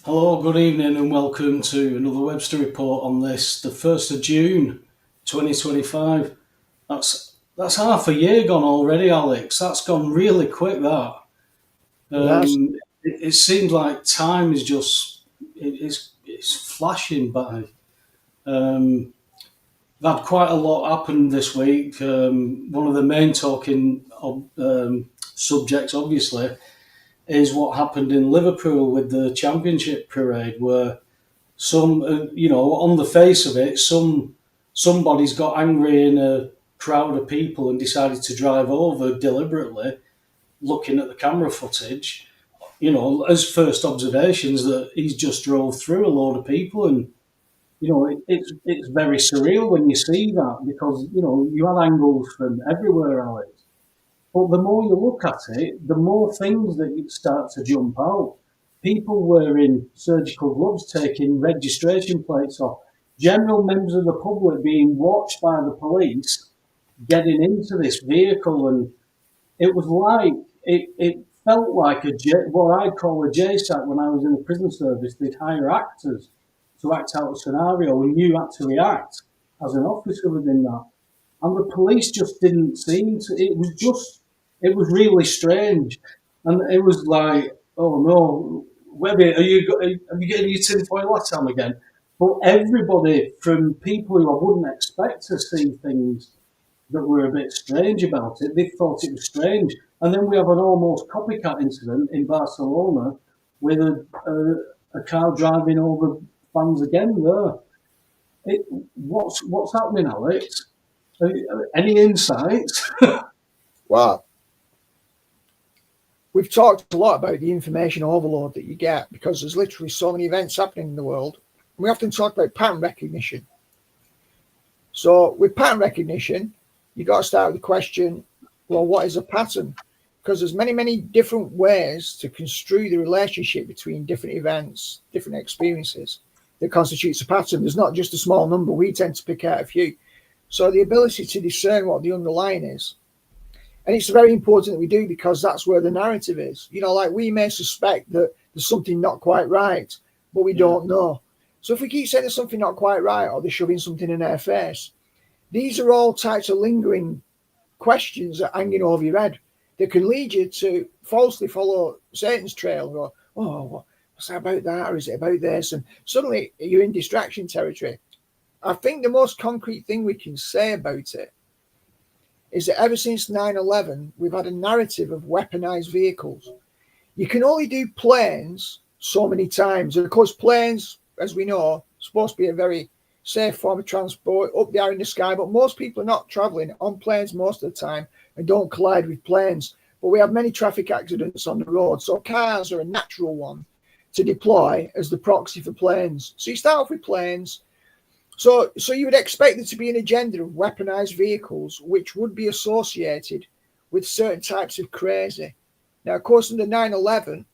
Hello, good evening, and welcome to another Webster report on this, the 1st of June 2025. That's half a year gone already, Alex. That's gone really quick, that. Yes, It seems like time is just, it's flashing by. Um, We've had quite a lot happen this week. One of the main talking subjects, obviously, is what happened in Liverpool with the championship parade, where on the face of it, somebody's got angry in a crowd of people and decided to drive over deliberately, looking at the camera footage. As first observations that he's just drove through a load of people, and it's very surreal when you see that because you have angles from everywhere, Alex. But the more you look at it, the more things that start to jump out. People wearing surgical gloves, taking registration plates off, general members of the public being watched by the police getting into this vehicle. And it was like, it felt like what I'd call a JSAC when I was in the prison service. They'd hire actors to act out a scenario and you had to react as an officer within that. And the police just didn't seem to. It was really strange, and it was like, oh no, Webby, are you getting your tinfoil hat on again? But everybody, from people who I wouldn't expect to see things that were a bit strange about it, they thought it was strange. And then we have an almost copycat incident in Barcelona with a car driving over fans again there. What's happening, Alex? Any insights? wow. We've talked a lot about the information overload that you get because there's literally so many events happening in the world. We often talk about pattern recognition. So with pattern recognition, you got to start with the question, well, what is a pattern? Because there's many different ways to construe the relationship between different events, different experiences that constitutes a pattern. There's not just a small number. We tend to pick out a few. So the ability to discern what the underlying is. And it's very important that we do because that's where the narrative is. Like we may suspect that there's something not quite right, but we don't know. So if we keep saying there's something not quite right or they're shoving something in our face, these are all types of lingering questions that are hanging over your head that can lead you to falsely follow Satan's trail and go, oh, what's that about that? Or is it about this? And suddenly you're in distraction territory. I think the most concrete thing we can say about it is that ever since 9/11, we've had a narrative of weaponized vehicles. You can only do planes so many times. And of course, planes, as we know, are supposed to be a very safe form of transport up there in the sky. But most people are not traveling on planes most of the time and don't collide with planes. But we have many traffic accidents on the road. So cars are a natural one to deploy as the proxy for planes. So you start off with planes. So you would expect there to be an agenda of weaponized vehicles, which would be associated with certain types of crazy. Now, of course, under 9/11,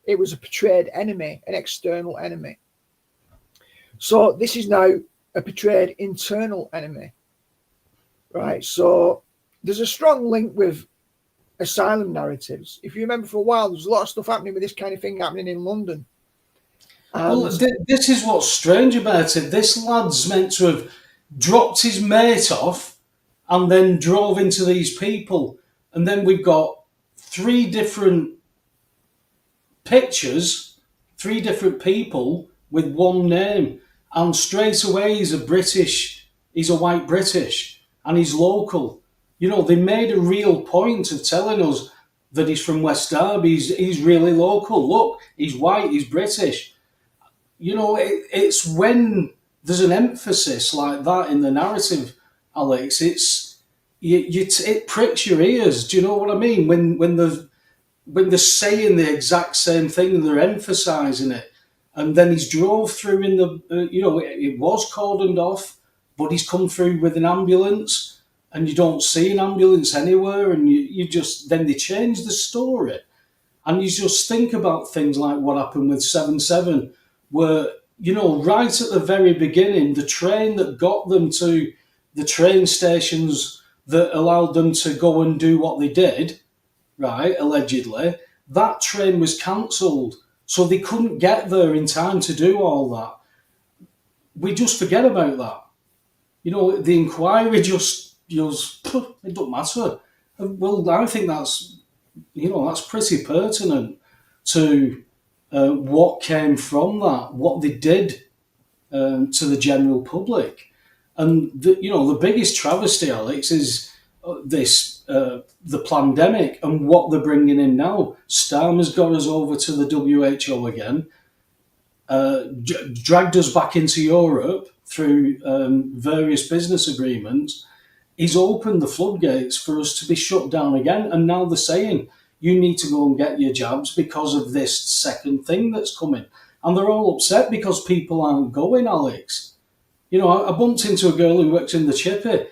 it was a portrayed enemy, an external enemy. So this is now a portrayed internal enemy, right? So there's a strong link with asylum narratives. If you remember, for a while, there was a lot of stuff happening with this kind of thing happening in London. Well, this is what's strange about it. This lad's meant to have dropped his mate off and then drove into these people. And then we've got three different pictures, three different people with one name. And straight away he's a white British, and he's local. They made a real point of telling us that he's from West Derby, he's really local. Look, he's white, he's British. It's when there's an emphasis like that in the narrative, Alex. It pricks your ears. Do you know what I mean? When they're saying the exact same thing and they're emphasising it, and then he's drove through in the it was cordoned off, but he's come through with an ambulance, and you don't see an ambulance anywhere, and you just then they change the story. And you just think about things like what happened with 7/7, where, right at the very beginning, the train that got them to the train stations that allowed them to go and do what they did, right, allegedly, that train was cancelled. So they couldn't get there in time to do all that. We just forget about that. The inquiry just it don't matter. Well, I think that's pretty pertinent to what came from that, what they did to the general public. And the biggest travesty, Alex, is the pandemic and what they're bringing in now. Starmer's got us over to the WHO again, dragged us back into Europe through various business agreements. He's opened the floodgates for us to be shut down again. And now they're saying, you need to go and get your jabs because of this second thing that's coming. And they're all upset because people aren't going, Alex. I bumped into a girl who works in the chippy.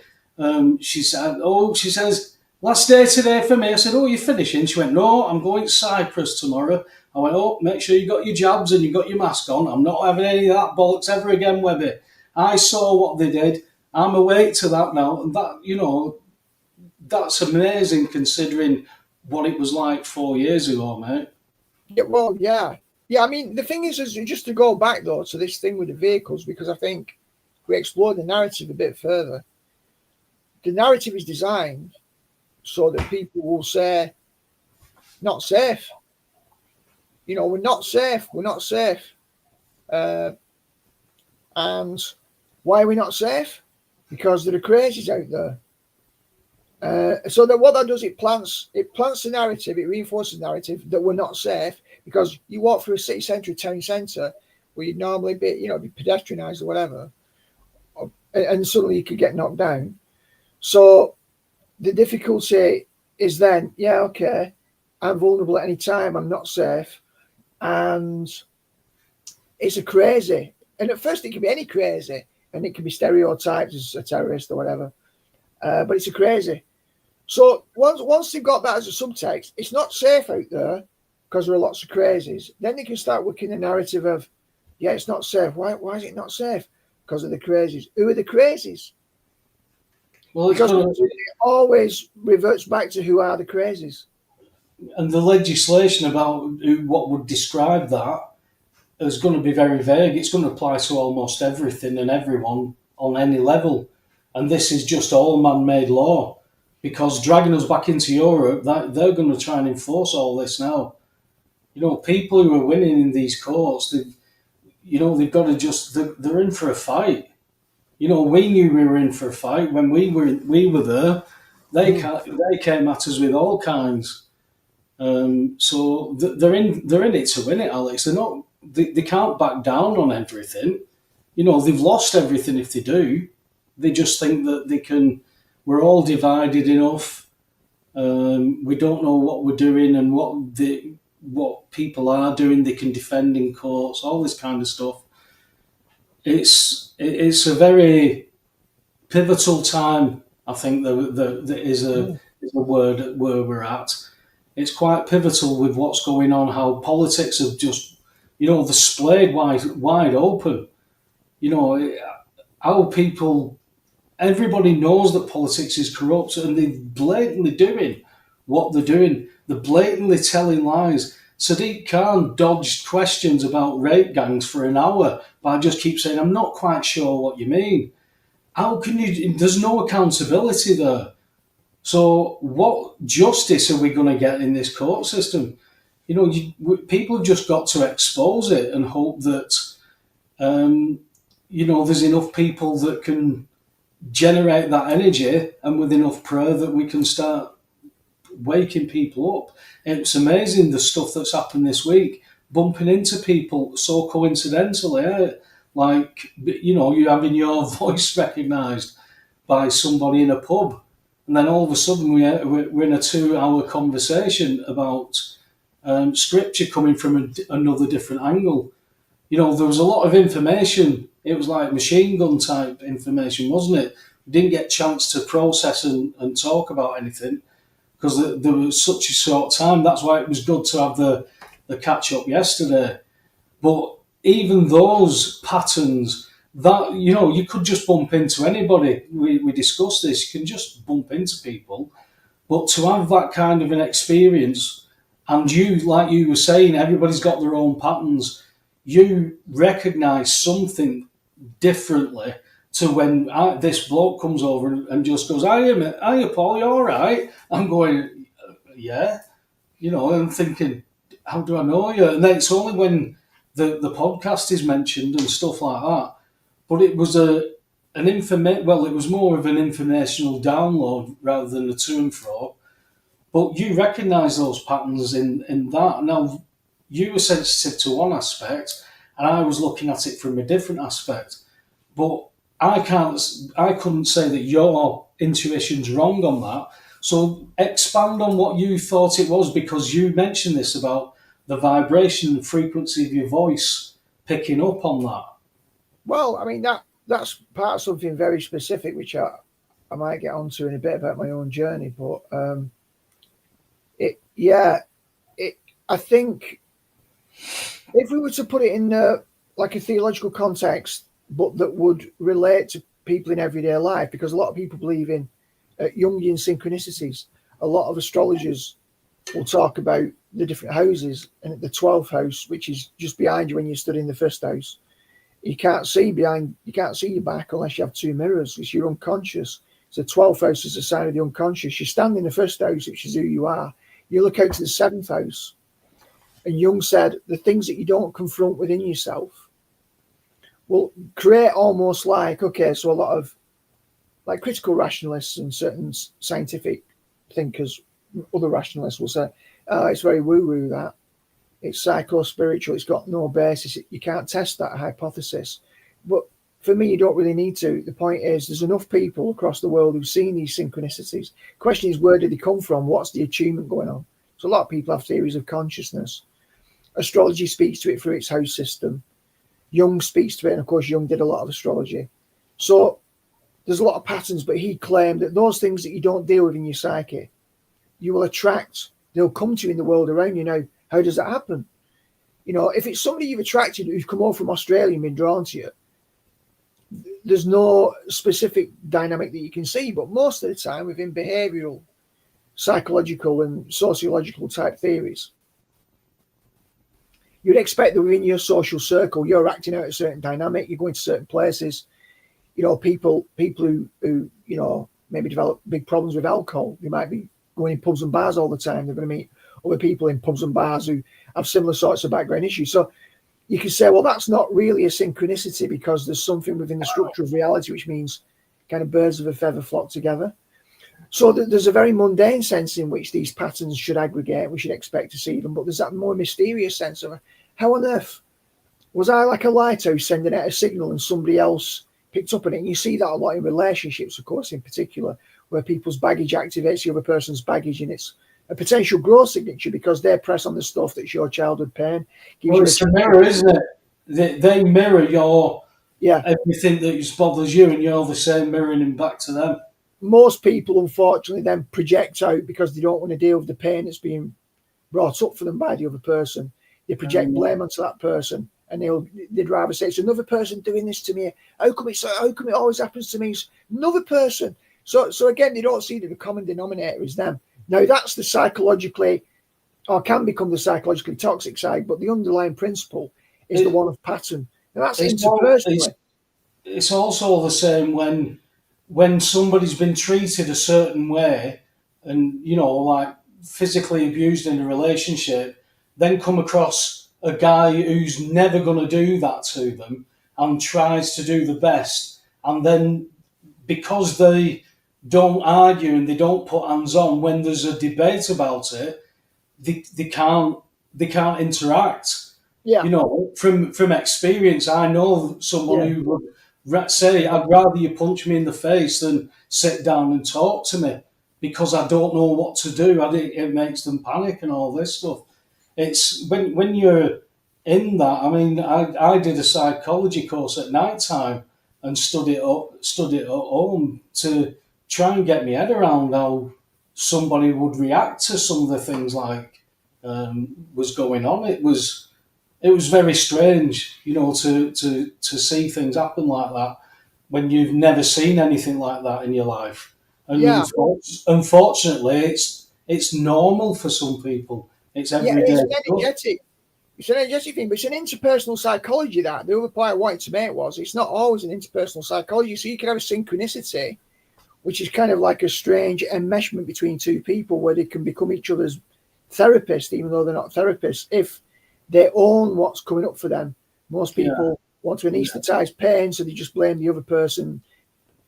She says, last day today for me. I said, oh, you're finishing? She went, no, I'm going to Cyprus tomorrow. I went, oh, make sure you got your jabs and you got your mask on. I'm not having any of that bollocks ever again, Webby. I saw what they did. I'm awake to that now. And that, that's amazing considering what it was like 4 years ago, mate. Yeah, well, yeah. Yeah, I mean, the thing is just to go back, though, to this thing with the vehicles, because I think we explore the narrative a bit further. The narrative is designed so that people will say, not safe. We're not safe. We're not safe. And why are we not safe? Because there are crazies out there. So that what that does, it plants the narrative, it reinforces the narrative that we're not safe, because you walk through a city centre, a town centre, where you'd normally be pedestrianised or whatever, and suddenly you could get knocked down. So the difficulty is then, yeah, okay, I'm vulnerable at any time, I'm not safe, and it's a crazy. And at first it can be any crazy, and it can be stereotyped as a terrorist or whatever, but it's a crazy. So once they've got that as a subtext, it's not safe out there because there are lots of crazies. Then they can start working the narrative of, yeah, it's not safe. Why is it not safe? Because of the crazies. Who are the crazies? Well, because it always reverts back to who are the crazies. And the legislation about what would describe that is going to be very vague. It's going to apply to almost everything and everyone on any level. And this is just all man-made law, because dragging us back into Europe, they're going to try and enforce all this now. People who are winning in these courts, they've got to they're in for a fight. We knew we were in for a fight when we were there. They came at us with all kinds. So they're in it to win it, Alex. They can't back down on everything. They've lost everything if they do. They just think that they can. We're all divided enough. We don't know what we're doing and what people are doing. They can defend in courts, all this kind of stuff. It's a very pivotal time. I think there is a word where we're at. It's quite pivotal with what's going on. How politics have just, the splayed wide open. How people. Everybody knows that politics is corrupt, and they're blatantly doing what they're doing. They're blatantly telling lies. Sadiq Khan dodged questions about rape gangs for an hour by just keep saying, I'm not quite sure what you mean. How can you? There's no accountability there. So what justice are we going to get in this court system? People have just got to expose it and hope that, there's enough people that can generate that energy, and with enough prayer that we can start waking people up. It's amazing the stuff that's happened this week, bumping into people so coincidentally, like you having your voice recognised by somebody in a pub, and then all of a sudden we're in a 2-hour conversation about scripture coming from another different angle. There was a lot of information. It was like machine gun type information, wasn't it? We didn't get a chance to process and talk about anything because there was such a short time. That's why it was good to have the catch up yesterday. But even those patterns, that you could just bump into anybody. We discussed this. You can just bump into people. But to have that kind of an experience And you, like you were saying, everybody's got their own patterns. You recognise something differently to when this bloke comes over and just goes, hiya, Paul, you all right? I'm going, yeah. I'm thinking, how do I know you? And then it's only when the podcast is mentioned and stuff like that. But it was it was more of an informational download rather than a to and fro. But you recognise those patterns in that. Now, you were sensitive to one aspect, and I was looking at it from a different aspect. But I couldn't say that your intuition's wrong on that. So expand on what you thought it was, because you mentioned this about the vibration and frequency of your voice picking up on that. Well, I mean that's part of something very specific, which I might get onto in a bit about my own journey. But I think if we were to put it in like a theological context, but that would relate to people in everyday life, because a lot of people believe in Jungian synchronicities. A lot of astrologers will talk about the different houses, and at the 12th house, which is just behind you when you're studying the first house, you can't see your back unless you have two mirrors. It's your unconscious. So 12th house is a sign of the unconscious. You stand in the first house, which is who you are. You look out to the 7th house, and Jung said the things that you don't confront within yourself will create almost like, so a lot of like critical rationalists and certain scientific thinkers, other rationalists will say, it's very woo-woo, that. It's psycho-spiritual. It's got no basis. You can't test that hypothesis. But for me, you don't really need to. The point is, there's enough people across the world who've seen these synchronicities. The question is, where did they come from? What's the attunement going on? So a lot of people have theories of consciousness. Astrology speaks to it through its house system. Jung speaks to it, and of course, Jung did a lot of astrology. So there's a lot of patterns, but he claimed that those things that you don't deal with in your psyche, you will attract. They'll come to you in the world around you. Now, how does that happen? If it's somebody you've attracted who's come over from Australia and been drawn to you, there's no specific dynamic that you can see. But most of the time, within behavioral, psychological, and sociological type theories, you'd expect that within your social circle, you're acting out a certain dynamic. You're going to certain places. People who maybe develop big problems with alcohol. They might be going in pubs and bars all the time. They're going to meet other people in pubs and bars who have similar sorts of background issues. So you can say, well, that's not really a synchronicity, because there's something within the structure of reality, which means kind of birds of a feather flock together. So there's a very mundane sense in which these patterns should aggregate. We should expect to see them. But there's that more mysterious sense of, how on earth was I like a lighthouse sending out a signal and somebody else picked up on it? And you see that a lot in relationships, of course, in particular, where people's baggage activates the other person's baggage, and it's a potential growth signature because they press on the stuff that's your childhood pain. Well, it's a mirror, isn't it? They mirror your everything that bothers you, and you're the same mirroring them back to them. Most people, unfortunately, then project out because they don't want to deal with the pain that's being brought up for them by the other person. They project blame onto that person, and they'd rather say, it's another person doing this to me. How come it always happens to me? It's another person. So again, they don't see that the common denominator is them. Now, that's the psychologically, or can become the psychologically toxic side, but the underlying principle is the one of pattern. And that's interpersonally. It's also the same when somebody's been treated a certain way and, like physically abused in a relationship, then come across a guy who's never going to do that to them and tries to do the best. And then because they don't argue and they don't put hands on, when there's a debate about it, they can't interact. Yeah. From experience, I know someone who would say, I'd rather you punch me in the face than sit down and talk to me because I don't know what to do. It makes them panic and all this stuff. It's when you're in that. I mean, I did a psychology course at night time and studied at home to try and get my head around how somebody would react to some of the things like was going on. It was very strange, to see things happen like that when you've never seen anything like that in your life. And unfortunately, it's normal for some people. It's Yeah, everyday it's an stuff. energetic. It's an energetic thing, but it's an interpersonal psychology. That the other point I wanted to make was it's not always an interpersonal psychology. So you can have a synchronicity, which is kind of like a strange enmeshment between two people where they can become each other's therapist, even though they're not therapists, if they own what's coming up for them. Most Yeah, people want to anesthetize pain, so they just blame the other person,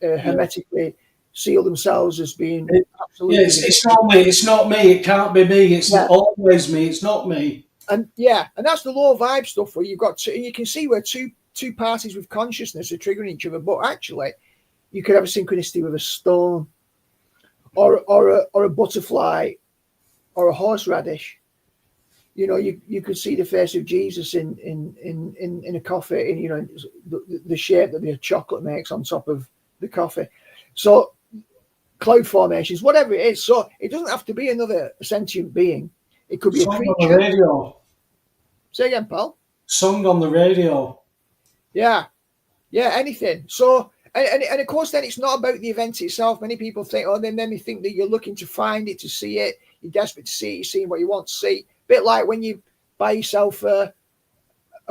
yeah. hermetically seal themselves as being It, yeah, absolutely it's not me. It's not me. It can't be me. It's yeah. always me. It's not me. And yeah, and that's the low vibe stuff where you've got two, you can see where two parties with consciousness are triggering each other, but actually you could have a synchronicity with a stone or a butterfly or a horseradish. You know, you could see the face of Jesus in a coffee, in, you know, the shape that the chocolate makes on top of the coffee. So cloud formations, whatever it is. So it doesn't have to be another sentient being. It could be a Song on the creature. radio. Say again, pal. Song on the radio. Yeah, yeah, anything. So and of course, then it's not about the event itself. Many people think, oh, then they think that you're looking to find it, to see it. You're desperate to see it. You're seeing what you want to see. Bit like when you buy yourself a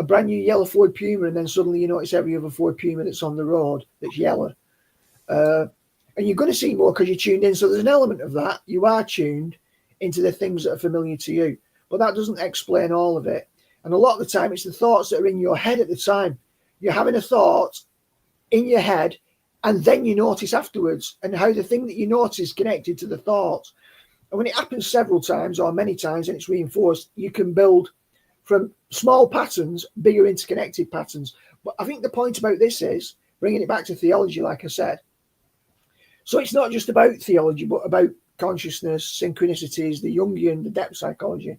brand new yellow Ford Puma, and then suddenly you notice every other Ford Puma that's on the road that's yellow. And you're going to see more because you're tuned in. So there's an element of that. You are tuned into the things that are familiar to you. But that doesn't explain all of it. And a lot of the time, it's the thoughts that are in your head at the time. You're having a thought in your head, and then you notice afterwards, and how the thing that you notice is connected to the thought. And when it happens several times or many times and it's reinforced, you can build from small patterns, bigger interconnected patterns. But I think the point about this is bringing it back to theology, like I said. So it's not just about theology, but about consciousness, synchronicities, the Jungian, the depth psychology.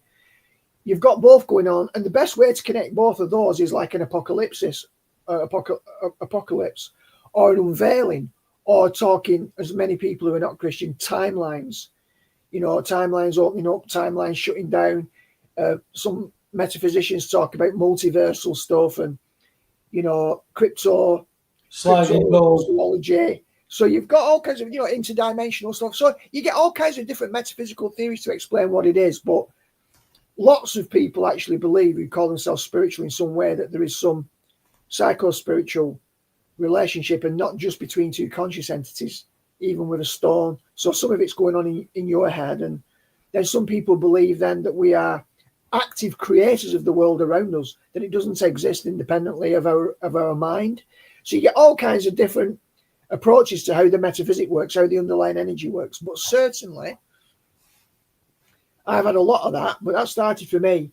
You've got both going on, and the best way to connect both of those is like an apocalypse, or an unveiling, or talking, as many people who are not Christian, timelines. You know, timelines opening up, timelines shutting down. Some metaphysicians talk about multiversal stuff and, you know, Sliding doors. cryptozoology. So you've got all kinds of, you know, interdimensional stuff. So you get all kinds of different metaphysical theories to explain what it is. But lots of people actually believe, who call themselves spiritual in some way, that there is some psycho-spiritual relationship, and not just between two conscious entities, even with a stone. So some of it's going on in your head. And then some people believe then that we are active creators of the world around us, that it doesn't exist independently of our mind. So you get all kinds of different approaches to how the metaphysic works, how the underlying energy works. But certainly I've had a lot of that, but that started for me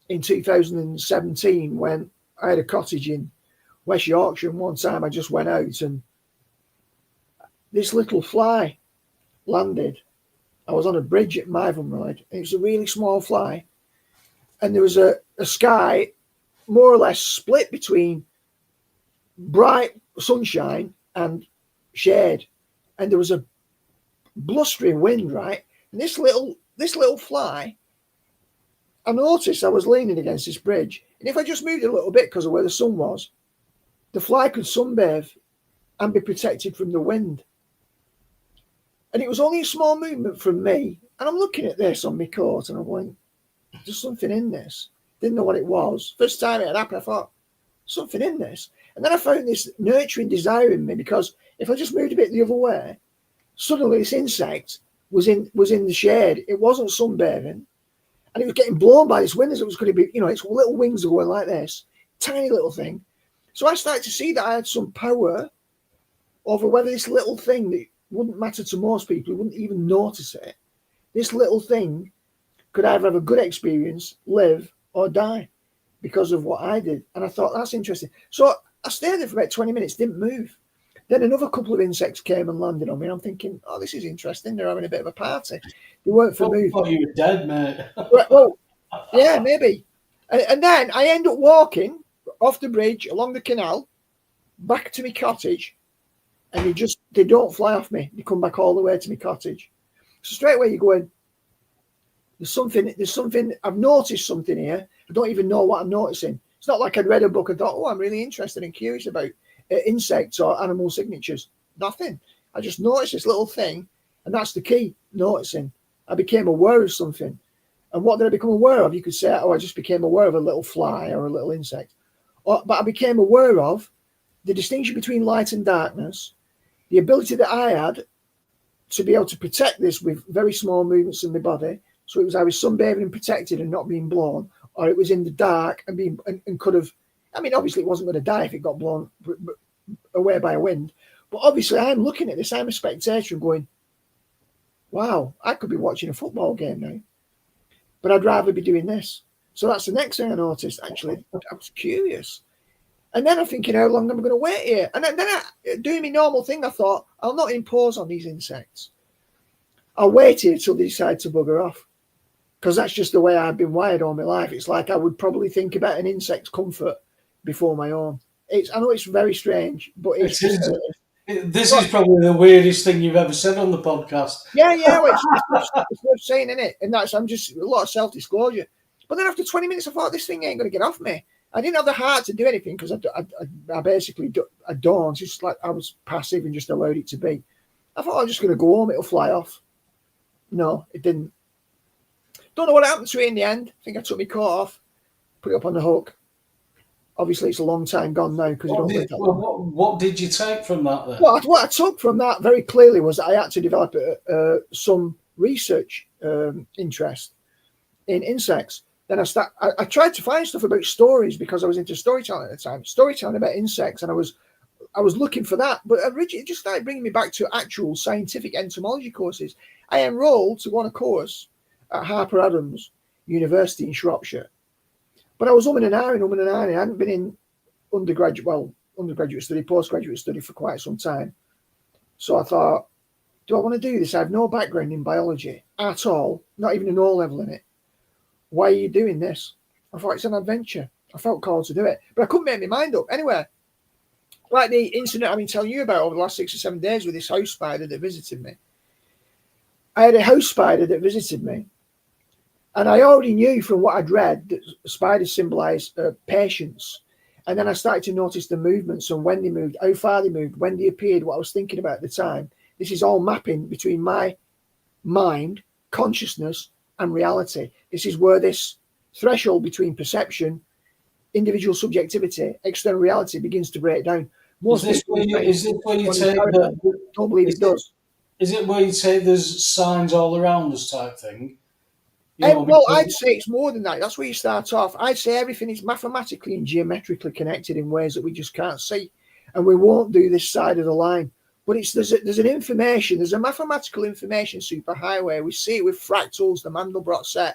in 2017 when I had a cottage in West Yorkshire, and one time I just went out and this little fly landed. I was on a bridge at Myvenride. It was a really small fly, and there was a sky more or less split between bright sunshine and shade, and there was a blustering wind, right? And this little fly, I noticed I was leaning against this bridge, and if I just moved it a little bit because of where the sun was, the fly could sunbathe and be protected from the wind. And it was only a small movement from me, and I'm looking at this on my coat, and I'm going, there's something in this. Didn't know what it was. First time it had happened, I thought, something in this. And then I found this nurturing desire in me, because if I just moved a bit the other way, suddenly this insect was in the shade. It wasn't sunbathing, and it was getting blown by this wind as it was going to be, you know, its little wings are going like this, tiny little thing. So I started to see that I had some power over whether this little thing that wouldn't matter to most people, who wouldn't even notice it, this little thing could either have a good experience, live, or die because of what I did. And I thought, that's interesting. So I stayed there for about 20 minutes, didn't move. Then another couple of insects came and landed on me, and I'm thinking, oh, this is interesting. They're having a bit of a party. They weren't for moving. I thought you were dead, mate. Well, yeah, maybe. And then I end up walking off the bridge, along the canal, back to my cottage, and they don't fly off me. They come back all the way to my cottage. So straight away you're going, there's something, I've noticed something here. I don't even know what I'm noticing. It's not like I'd read a book and thought, oh, I'm really interested and curious about insects or animal signatures. Nothing. I just noticed this little thing, and that's the key, noticing. I became aware of something. And what did I become aware of? You could say, oh, I just became aware of a little fly or a little insect. But I became aware of the distinction between light and darkness, the ability that I had to be able to protect this with very small movements in my body. So it was I was sunbathing and protected and not being blown, or it was in the dark and being and could have. I mean, obviously, it wasn't going to die if it got blown away by a wind. But obviously, I'm looking at this. I'm a spectator and going, wow, I could be watching a football game now. But I'd rather be doing this. So that's the next thing I noticed, actually. I was curious. And then I'm thinking, how long am I going to wait here? And then doing my normal thing, I thought, I'll not impose on these insects. I'll wait here till they decide to bugger off. Because that's just the way I've been wired all my life. It's like I would probably think about an insect's comfort before my own. I know it's very strange, but it's this is probably the weirdest thing you've ever said on the podcast. Yeah, well, it's worth saying, isn't it? And I'm just a lot of self-disclosure. But then after 20 minutes, I thought, this thing ain't going to get off me. I didn't have the heart to do anything because I basically I don't. It's like I was passive and just allowed it to be. I thought I'm just going to go home. It'll fly off. No, it didn't. Don't know what happened to it in the end. I think I took my coat off, put it up on the hook. Obviously, it's a long time gone now because what did you take from that then? What I took from that very clearly was that I had to develop some research interest in insects. Then I tried to find stuff about stories because I was into storytelling at the time, storytelling about insects, and I was looking for that. But originally, it just started bringing me back to actual scientific entomology courses. I enrolled to go on a course at Harper Adams University in Shropshire. But I was umming and ahhing. I hadn't been in undergraduate study, postgraduate study for quite some time. So I thought, do I want to do this? I have no background in biology at all, not even an O level in it. Why are you doing this? I thought it's an adventure. I felt called to do it, but I couldn't make my mind up. Anyway, like the incident I've been telling you about over the last 6 or 7 days with this house spider that visited me. I had a house spider that visited me. And I already knew from what I'd read that spiders symbolise patience. And then I started to notice the movements and when they moved, how far they moved, when they appeared, what I was thinking about at the time. This is all mapping between my mind, consciousness, and reality. This is where this threshold between perception, individual subjectivity, external reality begins to break down. Is this where you take that? Don't believe it does. Is it where you say there's signs all around us type thing? I'd say it's more than that. That's where you start off. I'd say everything is mathematically and geometrically connected in ways that we just can't see, and we won't do this side of the line. But there's a mathematical information superhighway. We see it with fractals, the Mandelbrot set.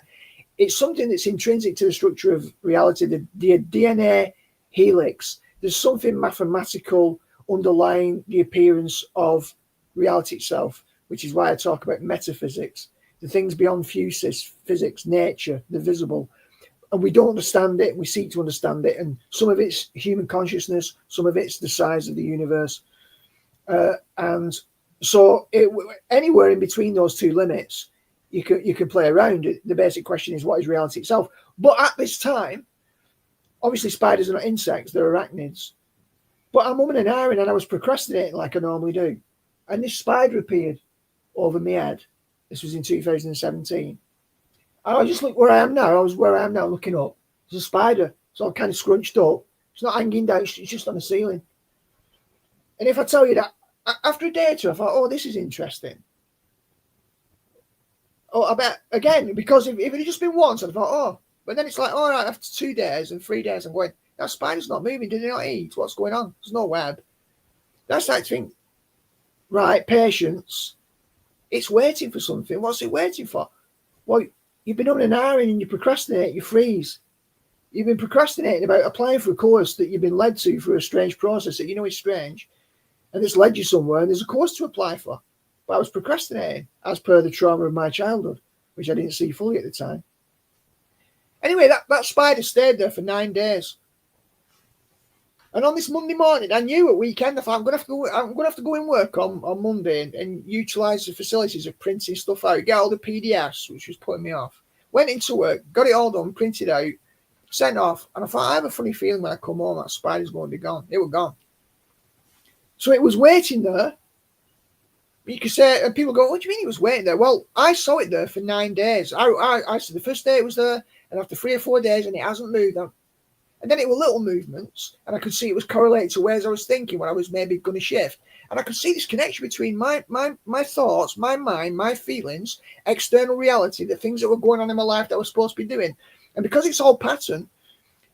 It's something that's intrinsic to the structure of reality, the DNA helix. There's something mathematical underlying the appearance of reality itself, which is why I talk about metaphysics. The things beyond physics, nature, the visible. And we don't understand it. We seek to understand it. And some of it's human consciousness. Some of it's the size of the universe. And so anywhere in between those two limits, you can play around. The basic question is, what is reality itself? But at this time, obviously spiders are not insects. They're arachnids. But I'm umming and ahhing and I was procrastinating like I normally do. And this spider appeared over my head. This was in 2017. And I just looked where I am now. I was where I am now looking up. There's a spider. It's all kind of scrunched up. It's not hanging down. It's just on the ceiling. And if I tell you that, after a day or two, I thought, oh, this is interesting. Oh, I bet, again, because if it had just been once, I'd thought, oh. But then it's like, all right, after 2 days and 3 days, I'm going, that spider's not moving. Did it not eat? What's going on? There's no web. That's like think, right, patience. It's waiting for something. What's it waiting for? Well, you've been on an hour and you procrastinate, you freeze. You've been procrastinating about applying for a course that you've been led to through a strange process that you know is strange, and it's led you somewhere, and there's a course to apply for. But I was procrastinating as per the trauma of my childhood, which I didn't see fully at the time. Anyway, that spider stayed there for 9 days. And on this Monday morning, I knew at weekend, I thought I'm going to have to go in work on Monday and utilise the facilities of printing stuff out, get all the PDFs, which was putting me off. Went into work, got it all done, printed out, sent off, and I thought, I have a funny feeling when I come home that spider's going to be gone. It was gone. So it was waiting there But you can say, and people go, what do you mean he was waiting there? Well, I saw it there for 9 days. I said the first day it was there, and after 3 or 4 days, and it hasn't moved. And then it were little movements, and I could see it was correlated to where I was thinking when I was maybe going to shift. And I could see this connection between my thoughts, my mind, my feelings, external reality, the things that were going on in my life that I was supposed to be doing. And because it's all pattern,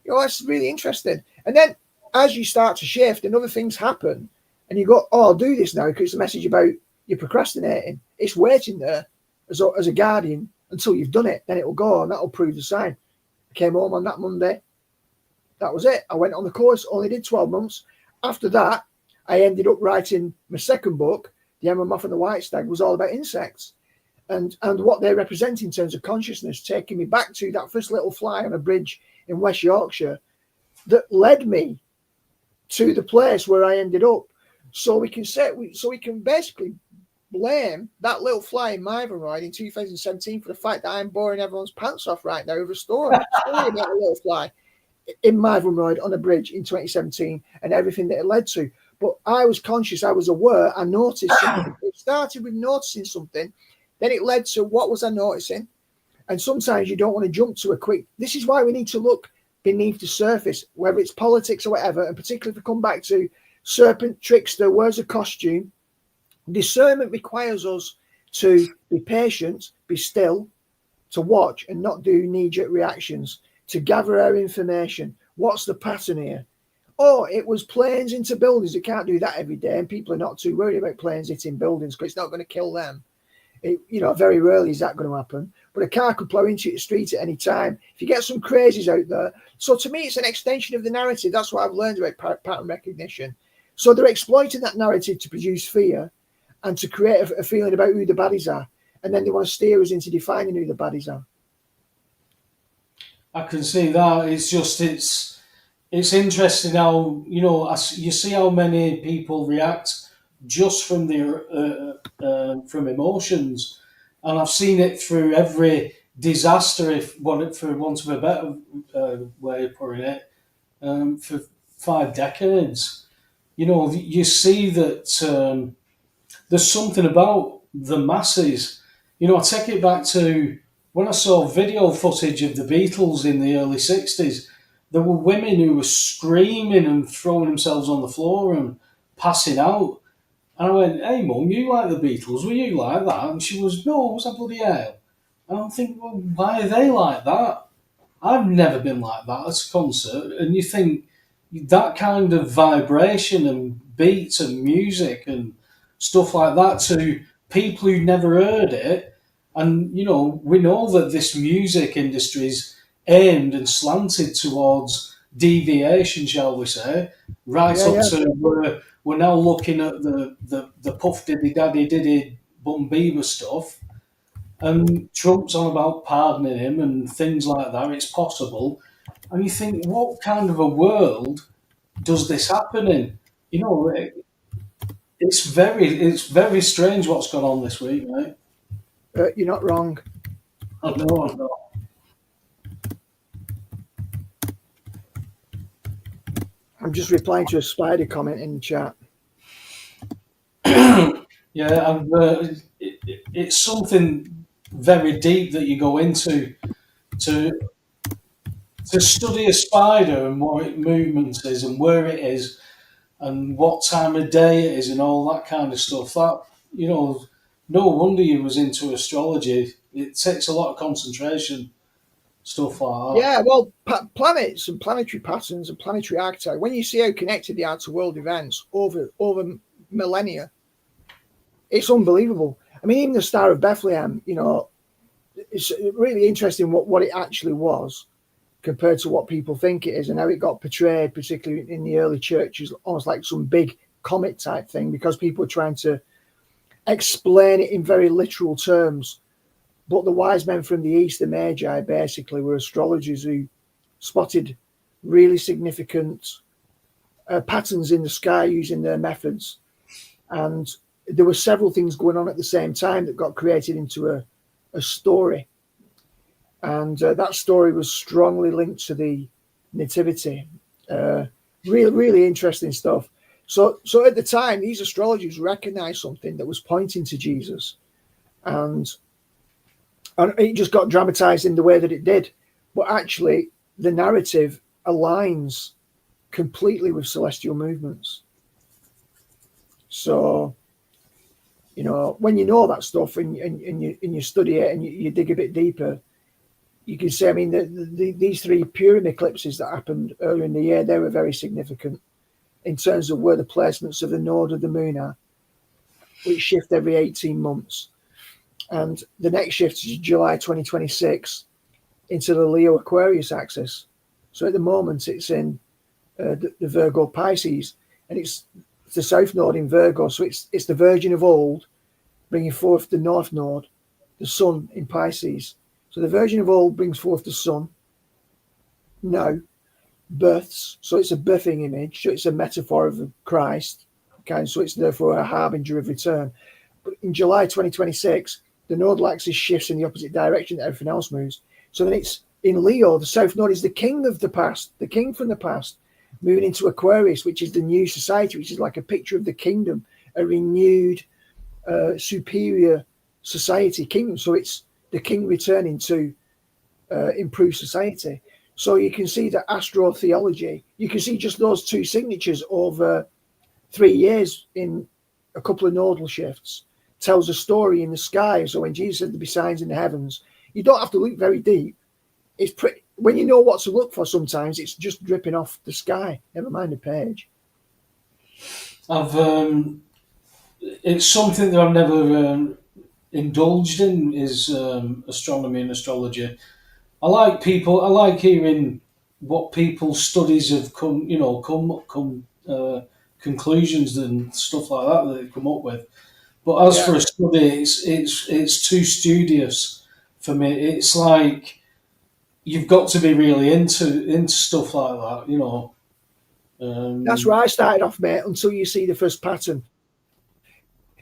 that's really interesting. And then as you start to shift and other things happen, and you go, oh, I'll do this now because it's a message about you're procrastinating. It's waiting there as a guardian until you've done it. Then it will go, and that'll prove the sign. I came home on that Monday. That was it. I went on the course, only did 12 months. After that, I ended up writing my second book, The Emma Moth and the White Stag, was all about insects and what they represent in terms of consciousness, taking me back to that first little fly on a bridge in West Yorkshire that led me to the place where I ended up. So we can basically blame that little fly in Maivenroyd in 2017 for the fact that I'm boring everyone's pants off right now with a story about a little fly in Maivenroyd on a bridge in 2017 and everything that it led to. But I was conscious, I was aware, I noticed something. It started with noticing something, then it led to what was I noticing? And sometimes you don't want to jump to a quick. This is why we need to look beneath the surface, whether it's politics or whatever, and particularly if we come back to serpent, trickster, wears a costume. Discernment requires us to be patient, be still, to watch and not do knee-jerk reactions, to gather our information. What's the pattern here? Oh, it was planes into buildings. You can't do that every day, and people are not too worried about planes hitting buildings because it's not going to kill them. Very rarely is that going to happen. But a car could plow into the street at any time. If you get some crazies out there. So to me, it's an extension of the narrative. That's what I've learned about pattern recognition. So they're exploiting that narrative to produce fear and to create a feeling about who the baddies are. And then they want to steer us into defining who the baddies are. I can see that. It's just, it's interesting how, you see how many people react just from from emotions. And I've seen it through every disaster, for want of a better way of putting it, for 5 decades. You see that there's something about the masses. I take it back to when I saw video footage of the Beatles in the early 60s. There were women who were screaming and throwing themselves on the floor and passing out. And I went, hey, Mum, you like the Beatles? Were you like that? And she was, no, was that bloody hell? And I'm thinking, well, why are they like that? I've never been like that at a concert. And you think that kind of vibration and beats and music and stuff like that to people who never heard it. And, we know that this music industry is aimed and slanted towards deviation, shall we say, to where we're now looking at the Puff Diddy Daddy Diddy Bum Bieber stuff, and Trump's on about pardoning him and things like that. It's possible, and you think, what kind of a world does this happen in? It's very strange what's gone on this week, mate. You're not wrong. I know. I'm just replying to a spider comment in the chat. Yeah, it's something very deep that you go into to study a spider and what its movement is and where it is and what time of day it is and all that kind of stuff. That, no wonder you was into astrology. It takes a lot of concentration, stuff like that. Yeah, well, planets and planetary patterns and planetary archetype, when you see how connected they are to world events over millennia, it's unbelievable. I mean, even the Star of Bethlehem, it's really interesting what it actually was compared to what people think it is and how it got portrayed, particularly in the early churches, almost like some big comet type thing, because people were trying to explain it in very literal terms. But the wise men from the east, the Magi, basically were astrologers who spotted really significant patterns in the sky using their methods. And there were several things going on at the same time that got created into a story. And that story was strongly linked to the nativity. Really, really interesting stuff. So at the time, these astrologers recognized something that was pointing to Jesus, and it just got dramatized in the way that it did. But actually, the narrative aligns completely with celestial movements. So, when you know that stuff and you study it and you dig a bit deeper, you can say, I mean, these 3 Purim eclipses that happened earlier in the year, they were very significant in terms of where the placements of the node of the moon are, which shift every 18 months. And the next shift is July 2026 into the Leo Aquarius axis. So at the moment, it's in the Virgo Pisces, and it's the south node in Virgo. So it's the Virgin of old bringing forth the north node, the sun in Pisces. So the Virgin of old brings forth the sun now, births. So it's a birthing image. So it's a metaphor of Christ. Okay, so it's therefore a harbinger of return. But in July 2026, the nodal axis shifts in the opposite direction that everything else moves. So then it's in Leo, the south node is the king of the past, the king from the past, moving into Aquarius, which is the new society, which is like a picture of the kingdom, a renewed, superior society, kingdom. So it's the king returning to improve society. So you can see that astrotheology, you can see just those 2 signatures over 3 years in a couple of nodal shifts tells a story in the sky. So when Jesus said there'd be signs in the heavens, you don't have to look very deep. It's pretty, when you know what to look for, sometimes it's just dripping off the sky, never mind the page. It's something that I've never indulged in, is astronomy and astrology. I like hearing what people's studies have come conclusions and stuff like that they've come up with. But as for a study, it's too studious for me. It's like you've got to be really into stuff like that. That's where I started off, mate, until you see the first pattern.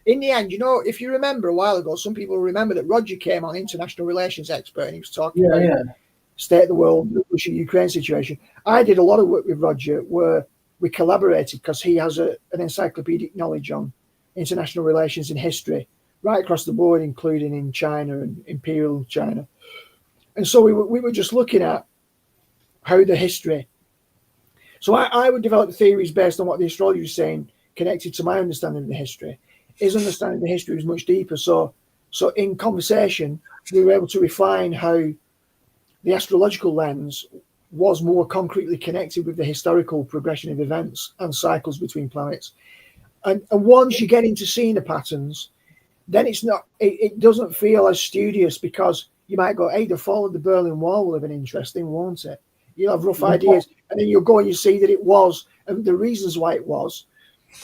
In the end, if you remember a while ago, some people remember that Roger came on, international relations expert, and he was talking about state of the world, the Russia-Ukraine situation. I did a lot of work with Roger where we collaborated because he has an encyclopedic knowledge on international relations and history right across the board, including in China and Imperial China. And so we were just looking at how the history. So I would develop theories based on what the astrologer was saying, connected to my understanding of the history. His understanding of the history was much deeper. So in conversation, we were able to refine how the astrological lens was more concretely connected with the historical progression of events and cycles between planets. And once you get into seeing the patterns, then it doesn't feel as studious, because you might go, hey, the fall of the Berlin Wall will have been interesting, won't it? You'll have rough ideas, and then you'll go and you see that it was, and the reasons why it was.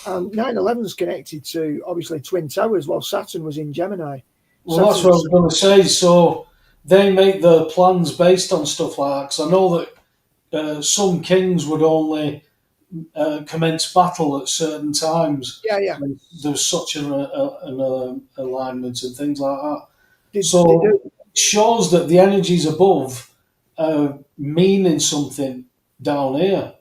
9/11 is connected to, obviously, Twin Towers, while Saturn was in Gemini. Well, that's what I was going to say. So they make their plans based on stuff like that, because I know that some kings would only commence battle at certain times. Yeah. There's such an alignment and things like that. It shows that the energies above are meaning something down here.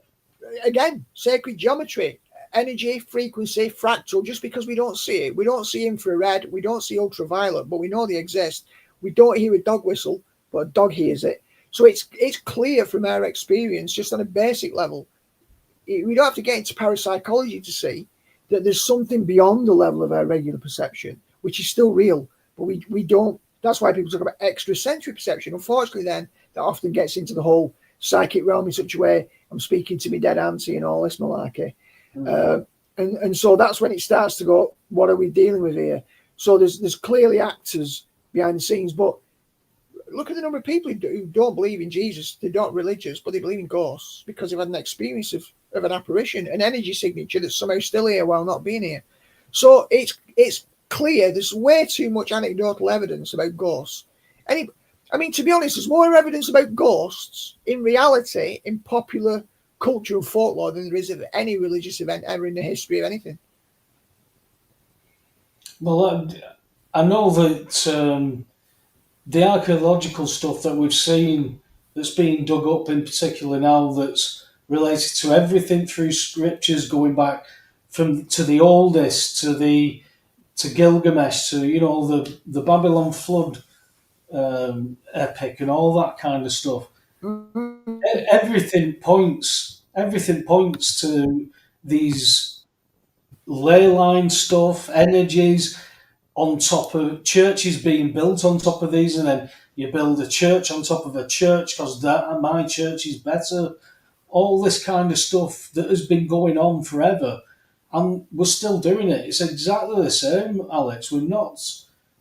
Again, sacred geometry, energy, frequency, fractal. Just because we don't see it, we don't see infrared, we don't see ultraviolet, but we know they exist. We don't hear a dog whistle, but a dog hears it. So it's clear from our experience, just on a basic level. We don't have to get into parapsychology to see that there's something beyond the level of our regular perception, which is still real, but we don't. That's why people talk about extrasensory perception. Unfortunately, then that often gets into the whole psychic realm in such a way. I'm speaking to my dead auntie and all this malarkey. And so that's when it starts to go, what are we dealing with here? So there's clearly actors behind the scenes, but look at the number of people who don't believe in Jesus. They're not religious, but they believe in ghosts because they've had an experience of an apparition, an energy signature that's somehow still here while not being here. So it's clear there's way too much anecdotal evidence about ghosts. To be honest, there's more evidence about ghosts in reality in popular culture and folklore than there is of any religious event ever in the history of anything. Well, I know that the archaeological stuff that we've seen that's being dug up in particular now, that's related to everything through scriptures going back from to the oldest to Gilgamesh to the Babylon flood epic and all that kind of stuff. Everything points to these ley line stuff, energies on top of churches being built on top of these, and then you build a church on top of a church because that my church is better. All this kind of stuff that has been going on forever, and we're still doing it. It's exactly the same, Alex. We've not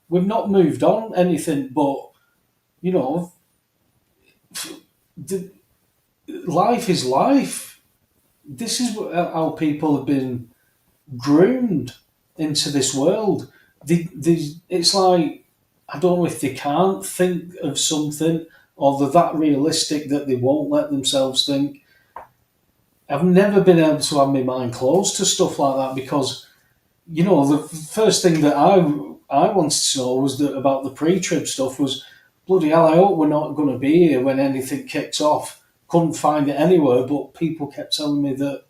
moved on anything, but you know, the, life is life. This is how people have been groomed into this world. It's like, I don't know if they can't think of something or they're that realistic that they won't let themselves think. I've never been able to have my mind closed to stuff like that because, the first thing that I wanted to know was that about the pre-trib stuff was, bloody hell, I hope we're not going to be here when anything kicks off. Couldn't find it anywhere, but people kept telling me that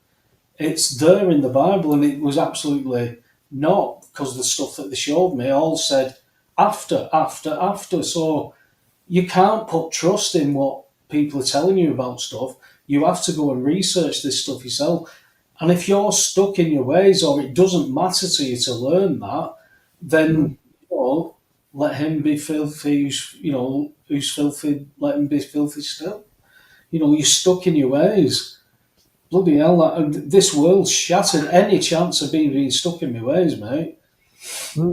it's there in the Bible, and it was absolutely not, because the stuff that they showed me all said after, after, after. So you can't put trust in what people are telling you about stuff. You have to go and research this stuff yourself. And if you're stuck in your ways, or it doesn't matter to you to learn that, then let him be filthy. Who's filthy? Let him be filthy still. You're stuck in your ways. Bloody hell! This world's shattered any chance of being stuck in my ways, mate.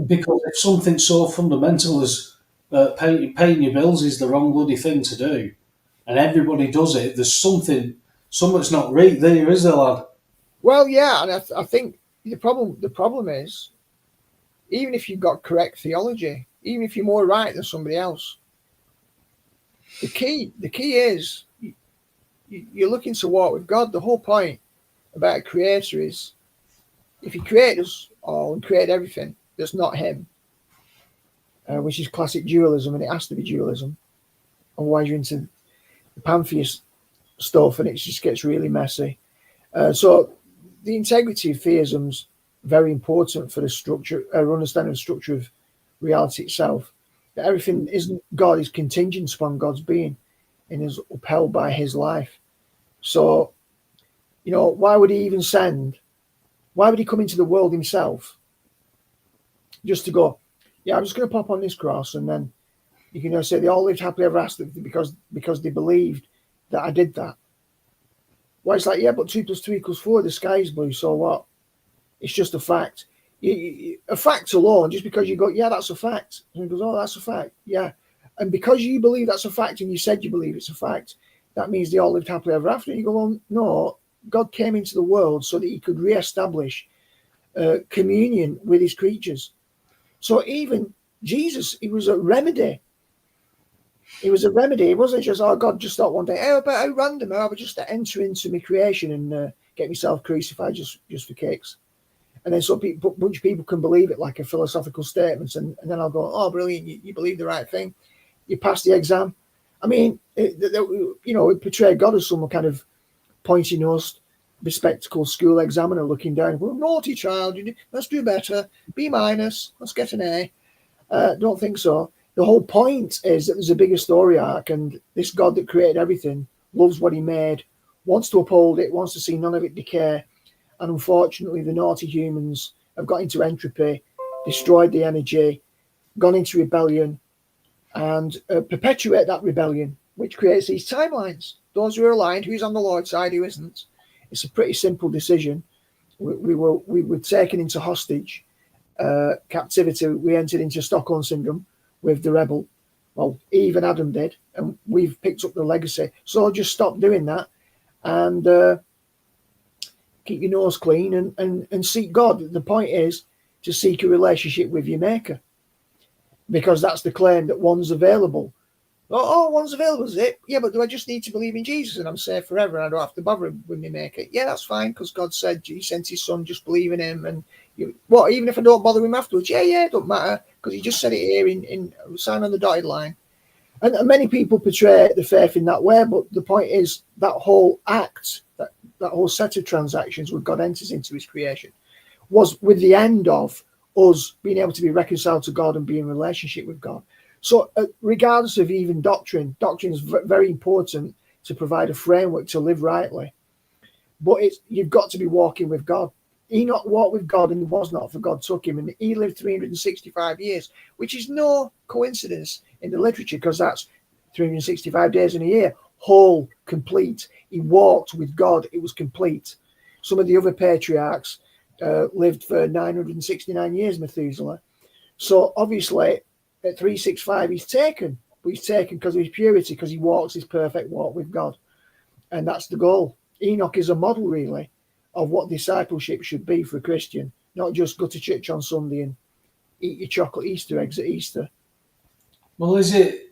Because if something so fundamental as paying your bills is the wrong bloody thing to do, and everybody does it, there's something's not right there, is there, lad? Well, yeah, and I think the problem is, even if you've got correct theology, even if you're more right than somebody else, the key is you're looking to walk with God. The whole point about a creator is, if he created us all and created everything that's not him, which is classic dualism, and it has to be dualism. Otherwise, you're into the pantheist stuff, and it just gets really messy. So the integrity of theism's very important for the structure, understanding the structure of reality itself. That everything isn't God is contingent upon God's being and is upheld by his life. So, why would he come into the world himself just to go, yeah, I'm just going to pop on this cross, and then you can say they all lived happily ever after because they believed that I did that. Well, it's like, yeah, but 2 + 2 = 4, the sky is blue, so what? It's just a fact. A fact alone, just because you go, yeah, that's a fact. And he goes, oh, that's a fact. Yeah. And because you believe that's a fact and you said you believe it's a fact, that means they all lived happily ever after. And you go, well, no, God came into the world so that he could reestablish communion with his creatures. So even Jesus, he was a remedy. It was a remedy. It wasn't just, oh, God just thought one day, oh, but how random, I would just enter into my creation and get myself crucified just for kicks. And then so a bunch of people can believe it like a philosophical statement. And then I'll go, oh, brilliant, you believe the right thing. You passed the exam. I mean, it portrayed God as some kind of pointy-nosed, bespectacled school examiner looking down. Well, naughty child, let's do better. B-, let's get an A. Don't think so. The whole point is that there's a bigger story arc, and this God that created everything loves what he made, wants to uphold it, wants to see none of it decay. And unfortunately, the naughty humans have got into entropy, destroyed the energy, gone into rebellion, and perpetuate that rebellion, which creates these timelines. Those who are aligned, who's on the Lord's side, who isn't. It's a pretty simple decision. We were taken into hostage captivity. We entered into Stockholm syndrome with the rebel. Well, Eve and Adam did, and we've picked up the legacy. So just stop doing that and keep your nose clean and seek God. The point is to seek a relationship with your maker, because that's the claim that one's available. Oh, one's available, is it? Yeah, but do I just need to believe in Jesus and I'm safe forever and I don't have to bother with my maker? Yeah, that's fine, because God said he sent his son, just believe in him. And even if I don't bother him afterwards? Yeah, it don't matter, because he just said it here in sign on the dotted line. And many people portray the faith in that way, but the point is that whole act, that whole set of transactions where God enters into his creation, was with the end of us being able to be reconciled to God and be in relationship with God. So regardless of even doctrine is very important to provide a framework to live rightly. But you've got to be walking with God. Enoch walked with God and was not, for God took him. And he lived 365 years, which is no coincidence in the literature, because that's 365 days in a year, whole, complete. He walked with God. It was complete. Some of the other patriarchs lived for 969 years, Methuselah. So obviously at 365 he's taken. But he's taken because of his purity, because he walks his perfect walk with God. And that's the goal. Enoch is a model, really, of what discipleship should be for a Christian, not just go to church on Sunday and eat your chocolate Easter eggs at Easter. Well, is it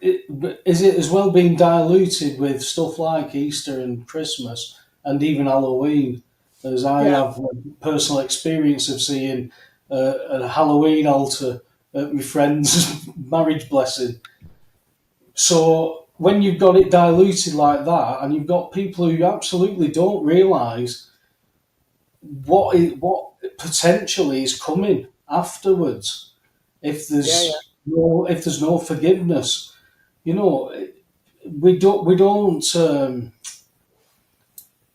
as well being diluted with stuff like Easter and Christmas and even Halloween, as I have personal experience of seeing a Halloween altar at my friend's marriage blessing. So when you've got it diluted like that, and you've got people who absolutely don't realise what potentially is coming afterwards, if there's no forgiveness, we don't.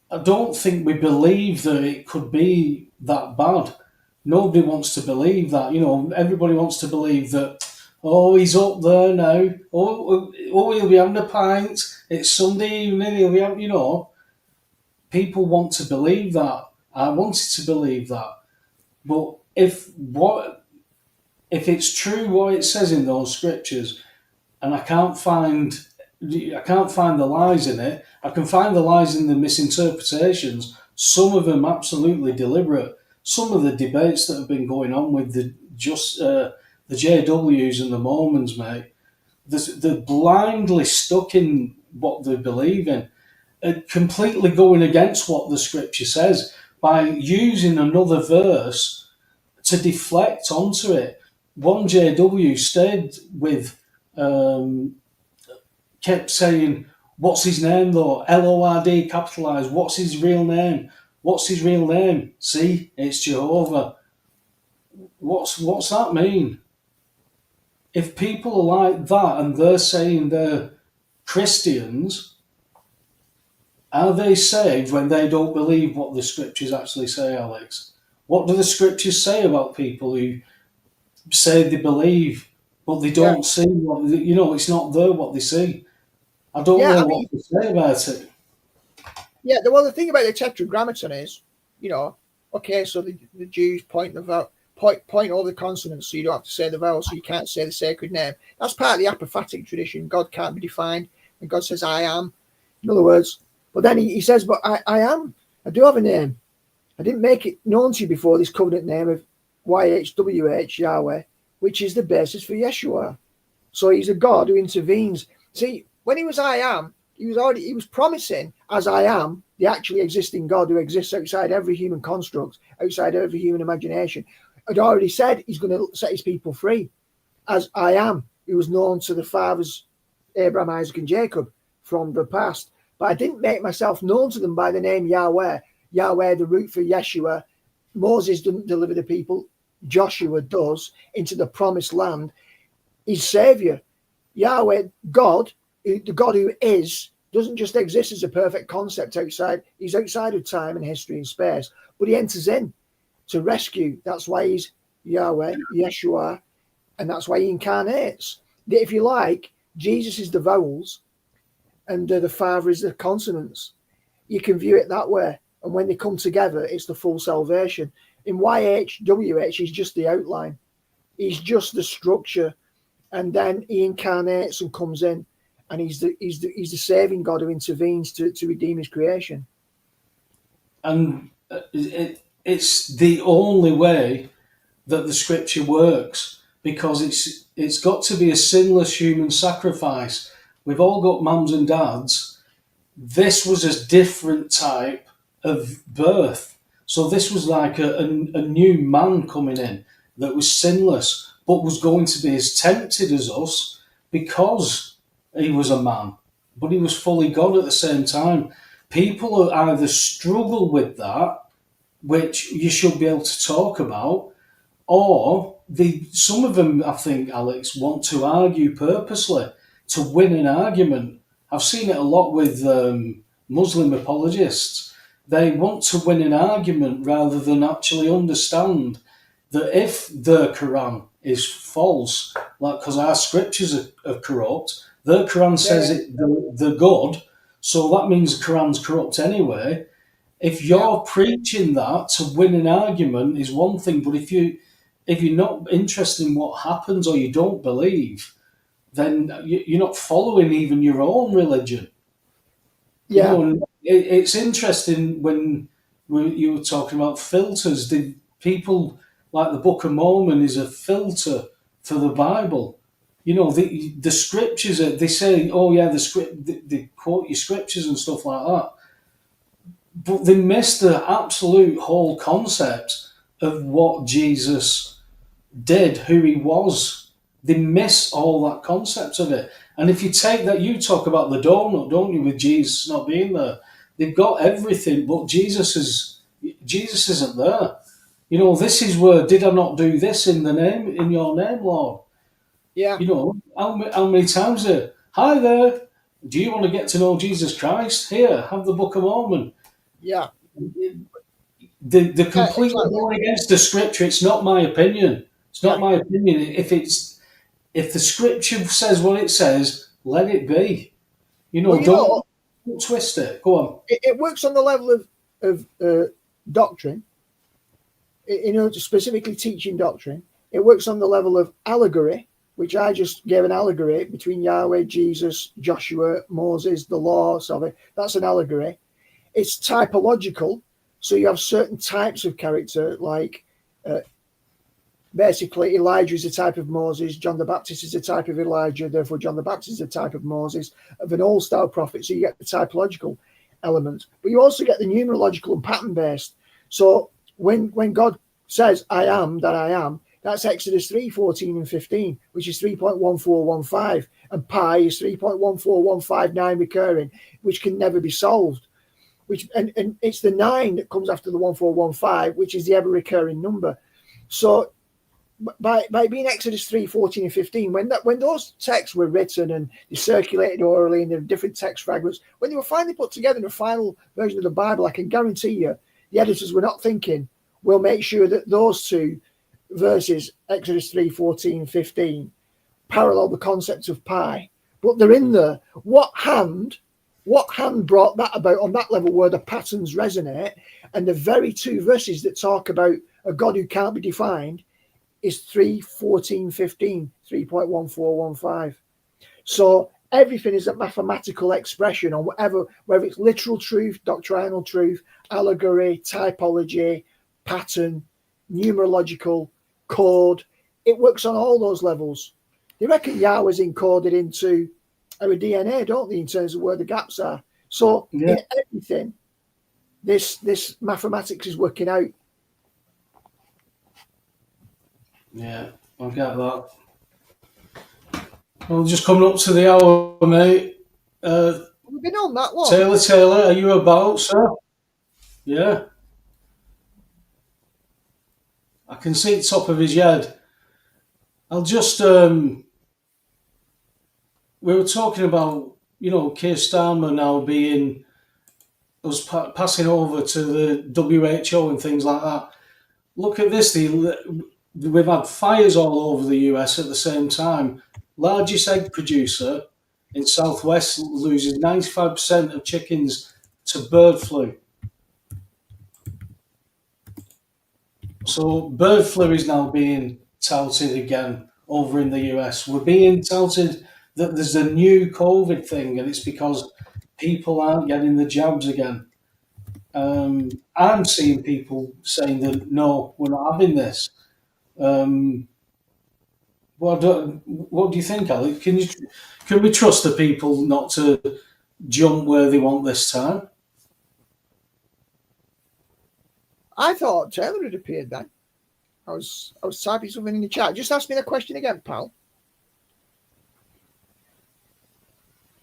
I don't think we believe that it could be that bad. Nobody wants to believe that. Everybody wants to believe that. Oh, he's up there now. Oh, he'll be having a pint. It's Sunday evening. He'll be having. People want to believe that. I wanted to believe that. But if it's true what it says in those scriptures, and I can't find the lies in it. I can find the lies in the misinterpretations. Some of them absolutely deliberate. Some of the debates that have been going on with the JWs and the Mormons, mate, they're blindly stuck in what they believe in, completely going against what the scripture says by using another verse to deflect onto it. One JW stayed with. Kept saying, "What's his name though? Lord capitalized. What's his real name? What's his real name? See, it's Jehovah." What's that mean? If people are like that and they're saying they're Christians, are they saved when they don't believe what the scriptures actually say, Alex? What do the scriptures say about people who say they believe but they don't see what it's not there what they see? I don't know what to say about it. Yeah, well, the thing about the Tetragrammaton is, okay, so the Jews point all the consonants, so you don't have to say the vowel, so you can't say the sacred name. That's part of the apophatic tradition. God can't be defined, and God says, "I am." In other words, but then he says, "But I am. I do have a name. I didn't make it known to you before, this covenant name of YHWH, Yahweh, which is the basis for Yeshua." So he's a God who intervenes. See, when he was I am, he was promising, as I am, the actually existing God who exists outside every human construct, outside every human imagination, had already said he's going to set his people free, as I am, who was known to the fathers Abraham, Isaac, and Jacob from the past. But I didn't make myself known to them by the name Yahweh. Yahweh, the root for Yeshua. Moses didn't deliver the people. Joshua does into the promised land. His savior, Yahweh, God, the God who is, doesn't just exist as a perfect concept outside. He's outside of time and history and space, but he enters in to rescue. That's why he's Yahweh, Yeshua, and that's why he incarnates. If you like, Jesus is the vowels and the Father is the consonants. You can view it that way. And when they come together, it's the full salvation. In YHWH, he's just the outline. He's just the structure. And then he incarnates and comes in. And he's the saving God who intervenes to redeem his creation. And it's the only way that the scripture works, because it's got to be a sinless human sacrifice. We've all got mums and dads. This was a different type of birth. So this was like a new man coming in that was sinless, but was going to be as tempted as us because he was a man, but he was fully God at the same time. People either struggle with that, which you should be able to talk about, or some of them, I think, Alex, want to argue purposely to win an argument. I've seen it a lot with Muslim apologists. They want to win an argument rather than actually understand that if the Quran is false, like because our scriptures are corrupt, the Quran says they're good, so that means the Quran's corrupt anyway. If you're preaching that to win an argument is one thing, but if you're not interested in what happens or you don't believe, then you're not following even your own religion. You Yeah. know, and it's interesting when you were talking about filters. The people like the Book of Mormon is a filter for the Bible. You know, the scriptures. They say, "Oh yeah, the script." They quote your scriptures and stuff like that, but they miss the absolute whole concept of what Jesus did, who he was. They miss all that concept of it. And if you take that, you talk about the donut, don't you, with Jesus not being there? They've got everything, but Jesus isn't there. You know, this is where did I not do this in your name, Lord? Yeah. You know, how many times there? Hi there. Do you want to get to know Jesus Christ? Here, have the Book of Mormon. Yeah. They're completely Exactly. going against the scripture. It's not my opinion. It's not my opinion. If the scripture says what it says, let it be. You know, Well, don't twist it. Go on. it works on the level of doctrine, specifically teaching doctrine. It works on the level of allegory, which I just gave an allegory between Yahweh, Jesus, Joshua, Moses, the law. So that's an allegory. It's typological. So you have certain types of character, like basically Elijah is a type of Moses, John the Baptist is a type of Elijah, therefore John the Baptist is a type of Moses, of an old-style prophet. So you get the typological element, but you also get the numerological and pattern-based. So when God says, I am that I am, that's Exodus 3, 14 and 15, which is 3.1415, and pi is 3.14159 recurring, which can never be solved. And it's the 9 that comes after the 1415, which is the ever recurring number. So by being Exodus 3, 14 and 15, when those texts were written and they circulated orally and there are different text fragments, when they were finally put together in a final version of the Bible, I can guarantee you the editors were not thinking, we'll make sure that those two verses, Exodus 3, 14, 15, parallel the concept of pi. But they're in there. What hand brought that about on that level where the patterns resonate? And the very two verses that talk about a God who can't be defined is 3, 14, 15, 3.1415. So everything is a mathematical expression on whether it's literal truth, doctrinal truth, allegory, typology, pattern, numerological, code. It works on all those levels. They reckon Yahweh's encoded into our DNA, don't they, in terms of where the gaps are? So in everything, this mathematics is working out. Yeah, I get that. Well, just coming up to the hour, mate. We've been on that long. Taylor, are you about, sir? Yeah. I can see the top of his head. I'll just, we were talking about, Keir Starmer now being, us passing over to the WHO and things like that. Look at this. We've had fires all over the US at the same time. Largest egg producer in Southwest loses 95% of chickens to bird flu. So bird flu is now being touted again over in the US. We're being touted that there's a new COVID thing, and it's because people aren't getting the jabs again. I'm seeing people saying that no, we're not having this. What do you think, Alex? Can we trust the people not to jump where they want this time? I thought Taylor had appeared then. I was typing something in the chat. Just ask me the question again, pal.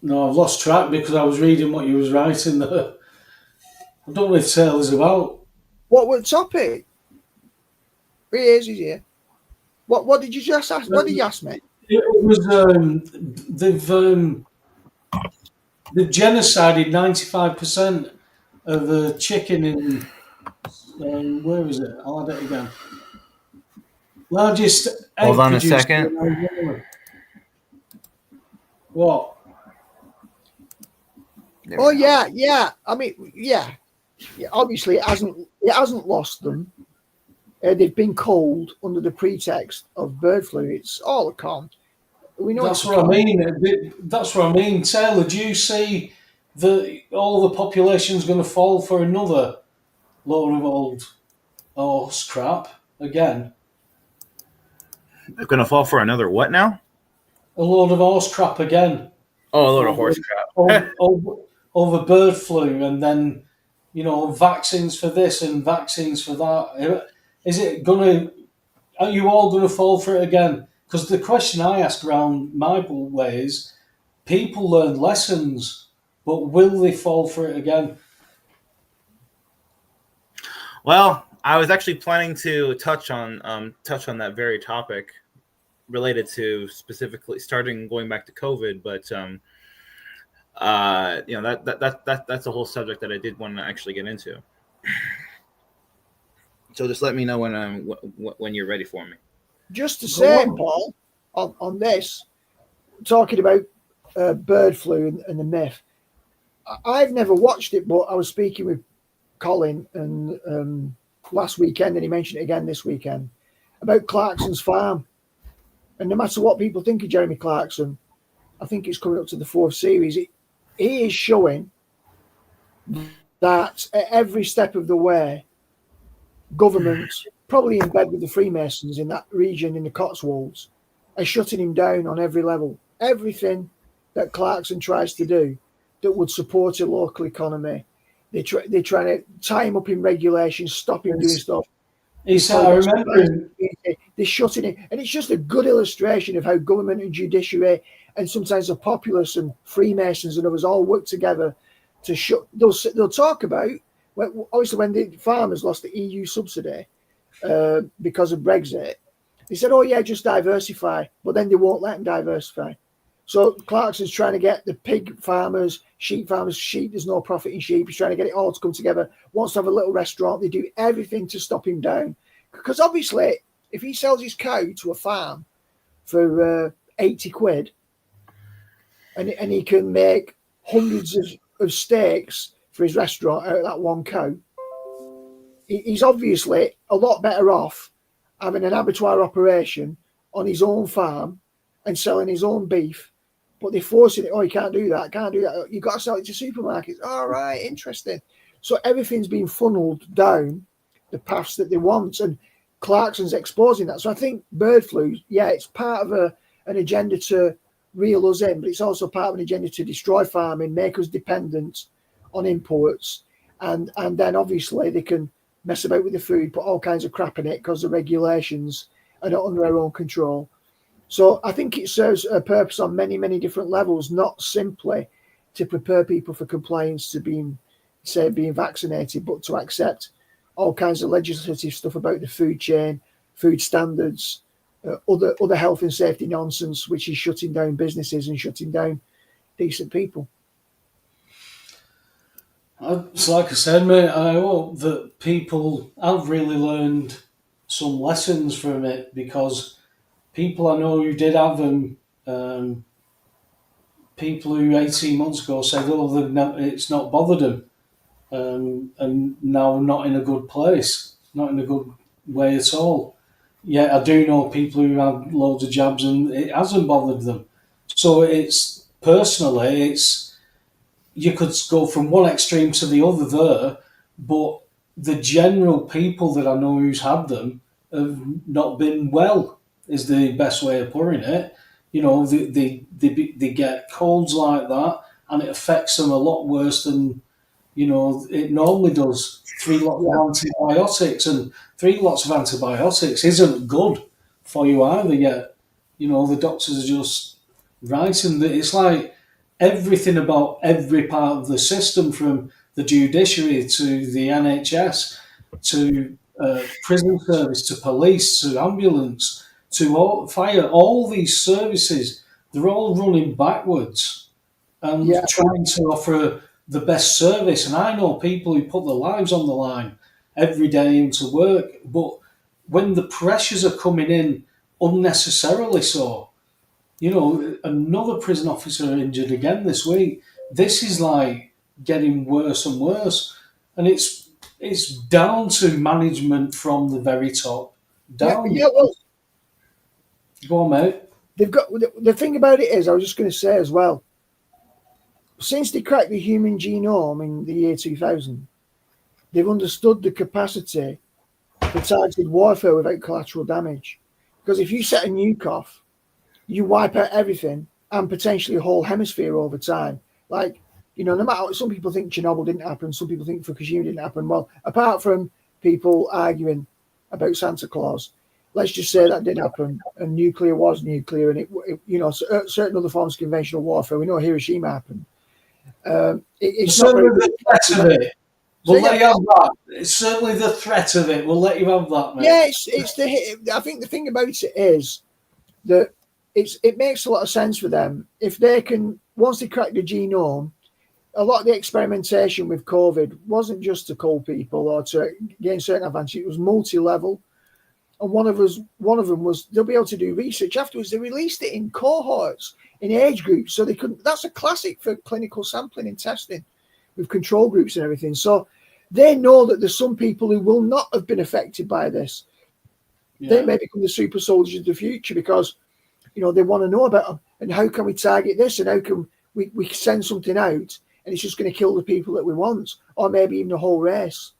No, I've lost track because I was reading what you was writing there. I don't know if Taylor's about. What was the topic? He's here. What did you just ask? What did you ask me? It was they've genocided 95% of the chicken in where is it? I'll add it again. Largest Hold egg on a producer second. in Ireland. What? Oh yeah. I mean, yeah. Obviously, it hasn't lost them. They've been culled under the pretext of bird flu. It's all a con. We know That's it's a what I con. mean. That's what I mean. Taylor, do you see that all the population's going to fall for another load of old horse crap again? They're gonna fall for another what now? A load of horse crap again Oh, a load of over, horse crap. over bird flu, and then vaccines for this and vaccines for that. Is it gonna? Are you all going to fall for it again? Because the question I ask around my way is, people learn lessons, but will they fall for it again? Well, I was actually planning to touch on that very topic related to specifically starting going back to COVID, but that's a whole subject that I did want to actually get into. So just let me know when you're ready for me. Just to say, Paul, on this, talking about bird flu and the myth, I've never watched it, but I was speaking with Colin and last weekend, and he mentioned it again this weekend about Clarkson's farm. And no matter what people think of Jeremy Clarkson, I think it's coming up to the 4th series. He is showing that at every step of the way, governments, probably in bed with the Freemasons in that region in the Cotswolds, are shutting him down on every level. Everything that Clarkson tries to do that would support a local economy, they're trying to tie him up in regulations, stop him doing stuff. He said, I remember they're shutting it, and it's just a good illustration of how government and judiciary and sometimes the populace and Freemasons and others all work together to shut. They'll talk about obviously when the farmers lost the EU subsidy because of Brexit. They said, "Oh yeah, just diversify," but then they won't let them diversify. So Clarkson's trying to get the pig farmers, sheep farmers, sheep. There's no profit in sheep. He's trying to get it all to come together. Wants to have a little restaurant. They do everything to stop him down. Because obviously, if he sells his cow to a farm for 80 quid, and he can make hundreds of steaks for his restaurant out of that one cow, he's obviously a lot better off having an abattoir operation on his own farm and selling his own beef. But they're forcing it. Oh, you can't do that. Can't do that. You've got to sell it to supermarkets. All right, interesting. So everything's been funneled down the paths that they want, and Clarkson's exposing that. So I think bird flu, yeah, it's part of an agenda to reel us in, but it's also part of an agenda to destroy farming, make us dependent on imports, and then obviously they can mess about with the food, put all kinds of crap in it because the regulations are not under our own control. So I think it serves a purpose on many, many different levels, not simply to prepare people for compliance to being vaccinated, but to accept all kinds of legislative stuff about the food chain, food standards, other health and safety nonsense, which is shutting down businesses and shutting down decent people. It's like I said, mate, I hope that people have really learned some lessons from it, because people I know who did have them, people who 18 months ago said, oh, it's not bothered them, and now not in a good place, not in a good way at all. Yet I do know people who had loads of jabs and it hasn't bothered them. So it's personally, you could go from one extreme to the other there, but the general people that I know who's had them have not been well, is the best way of putting it. They get colds like that, and it affects them a lot worse than it normally does. 3 lots of antibiotics, and 3 lots of antibiotics isn't good for you either yet. The doctors are just writing that it's like everything about every part of the system, from the judiciary to the NHS to prison service, to police, to ambulance, to all, fire, all these services, they're all running backwards and Yeah, trying to offer the best service. And I know people who put their lives on the line every day into work, but when the pressures are coming in unnecessarily so, another prison officer injured again this week. This is like getting worse and worse, and it's down to management from the very top yeah, down. yeah. Well, Go on, mate. they've got the thing about it is, I was just going to say as well. Since they cracked the human genome in the year 2000, they've understood the capacity for targeted warfare without collateral damage. Because if you set a nuke off, you wipe out everything and potentially a whole hemisphere over time. Like, no matter, some people think Chernobyl didn't happen, some people think Fukushima didn't happen. Well, apart from people arguing about Santa Claus, let's just say that did happen, and nuclear was nuclear, and certain other forms of conventional warfare. We know Hiroshima happened. It's not certainly very the threat of it. We'll So, let you have that. It's certainly the threat of it. We'll let you have that, mate. yeah, I think the thing about it is that it makes a lot of sense for them if they can, once they crack the genome. A lot of the experimentation with COVID wasn't just to cull people or to gain certain advantage. It was multi-level, and one of them was they'll be able to do research afterwards. They released it in cohorts, in age groups, so they could. That's a classic for clinical sampling and testing, with control groups and everything. So they know that there's some people who will not have been affected by this. Yeah. They may become the super soldiers of the future because, they want to know about them and how can we target this and how can we send something out and it's just going to kill the people that we want, or maybe even the whole race.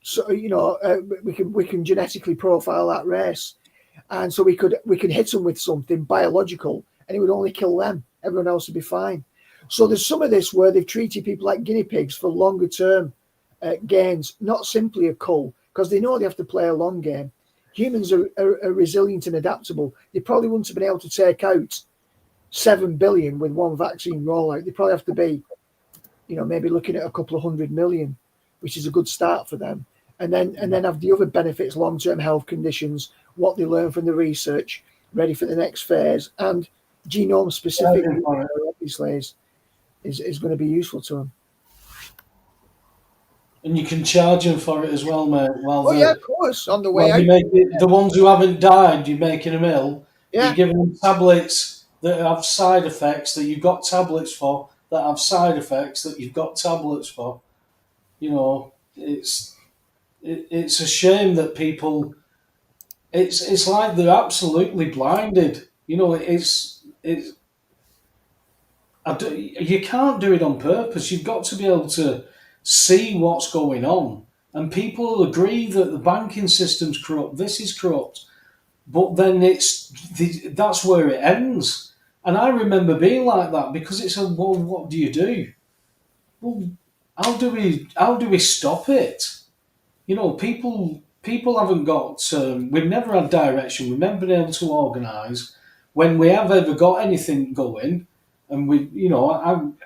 So we can genetically profile that race, and so we could hit them with something biological, and it would only kill them. Everyone else would be fine. So there's some of this where they've treated people like guinea pigs for longer term gains, not simply a cull, because they know they have to play a long game. Humans are resilient and adaptable. They probably wouldn't have been able to take out 7 billion with one vaccine rollout. They probably have to be, maybe looking at a couple of 100 million, which is a good start for them. And then have the other benefits, long-term health conditions, what they learn from the research, ready for the next phase, and genome specific obviously is going to be useful to them. And you can charge them for it as well, mate. Yeah, of course. On the way out, the ones who haven't died, you're making them ill. Yeah. You're giving them tablets that have side effects that you've got tablets for, that have side effects that you've got tablets for. It's a shame that people. It's like they're absolutely blinded. You can't do it on purpose. You've got to be able to see what's going on. And people agree that the banking system's corrupt, this is corrupt, but then that's where it ends. And I remember being like that because it's well, what do you do? Well, how do we stop it? People haven't got. We've never had direction. We've never been able to organise. When we have ever got anything going, and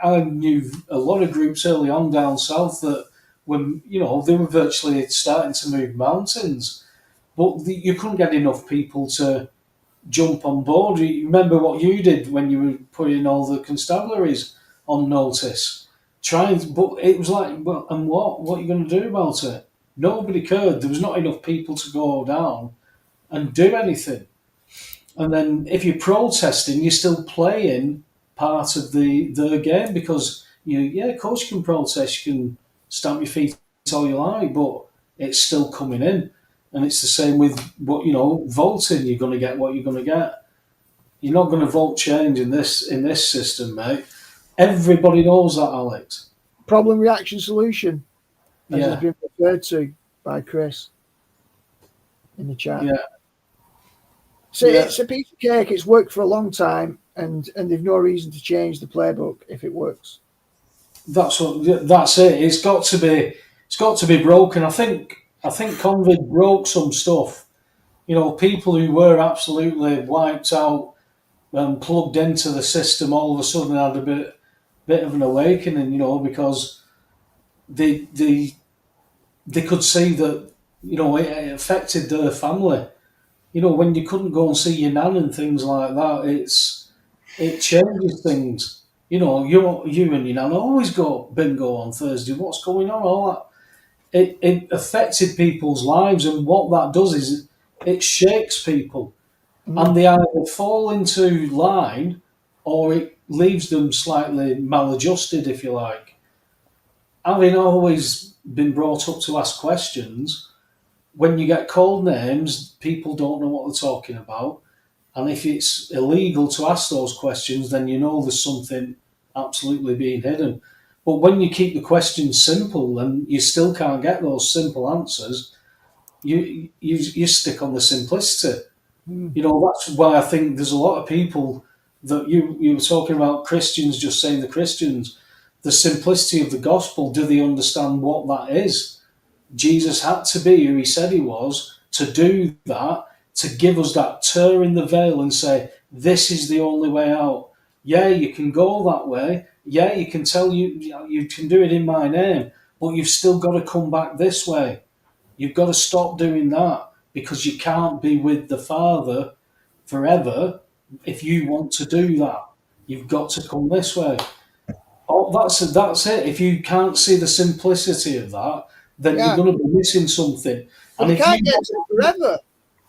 I knew a lot of groups early on down south that when they were virtually starting to move mountains, but you couldn't get enough people to jump on board. You remember what you did when you were putting all the constabularies on notice, but it was like, well, and what are you going to do about it? Nobody cared. There was not enough people to go down and do anything. And then if you're protesting, you're still playing part of the game because of course you can protest, you can stamp your feet all you like, but it's still coming in. And it's the same with voting. You're going to get what you're going to get. You're not going to vote change in this system, mate. Everybody knows that, Alex. Problem, reaction, solution, as Yeah. has been referred to by Chris in the chat. Yeah. So Yeah. it's a piece of cake. It's worked for a long time, and they've no reason to change the playbook if it works. That's it. It's got to be broken. I think COVID broke some stuff. People who were absolutely wiped out and plugged into the system all of a sudden had a bit of an awakening. Because the they could see that, it affected their family. When you couldn't go and see your nan and things like that, it changes things. You and your nan always go bingo on Thursday. What's going on? All that. It affected people's lives, and what that does is it shakes people, and they either fall into line or it leaves them slightly maladjusted, if you like. Having always been brought up to ask questions, when you get called names, people don't know what they're talking about. And if it's illegal to ask those questions, then you know there's something absolutely being hidden. But when you keep the questions simple and you still can't get those simple answers, you stick on the simplicity. That's why I think there's a lot of people that you were talking about Christians just saying the Christians, the simplicity of the gospel. Do they understand what that is? Jesus had to be who he said he was to do that, to give us that tear in the veil and say, this is the only way out. Yeah, you can go that way. Yeah, you can you can do it in my name, but you've still got to come back this way. You've got to stop doing that because you can't be with the Father forever if you want to do that. You've got to come this way. Oh, that's it. If you can't see the simplicity of that, then you're going to be missing something. And you can't get to it forever.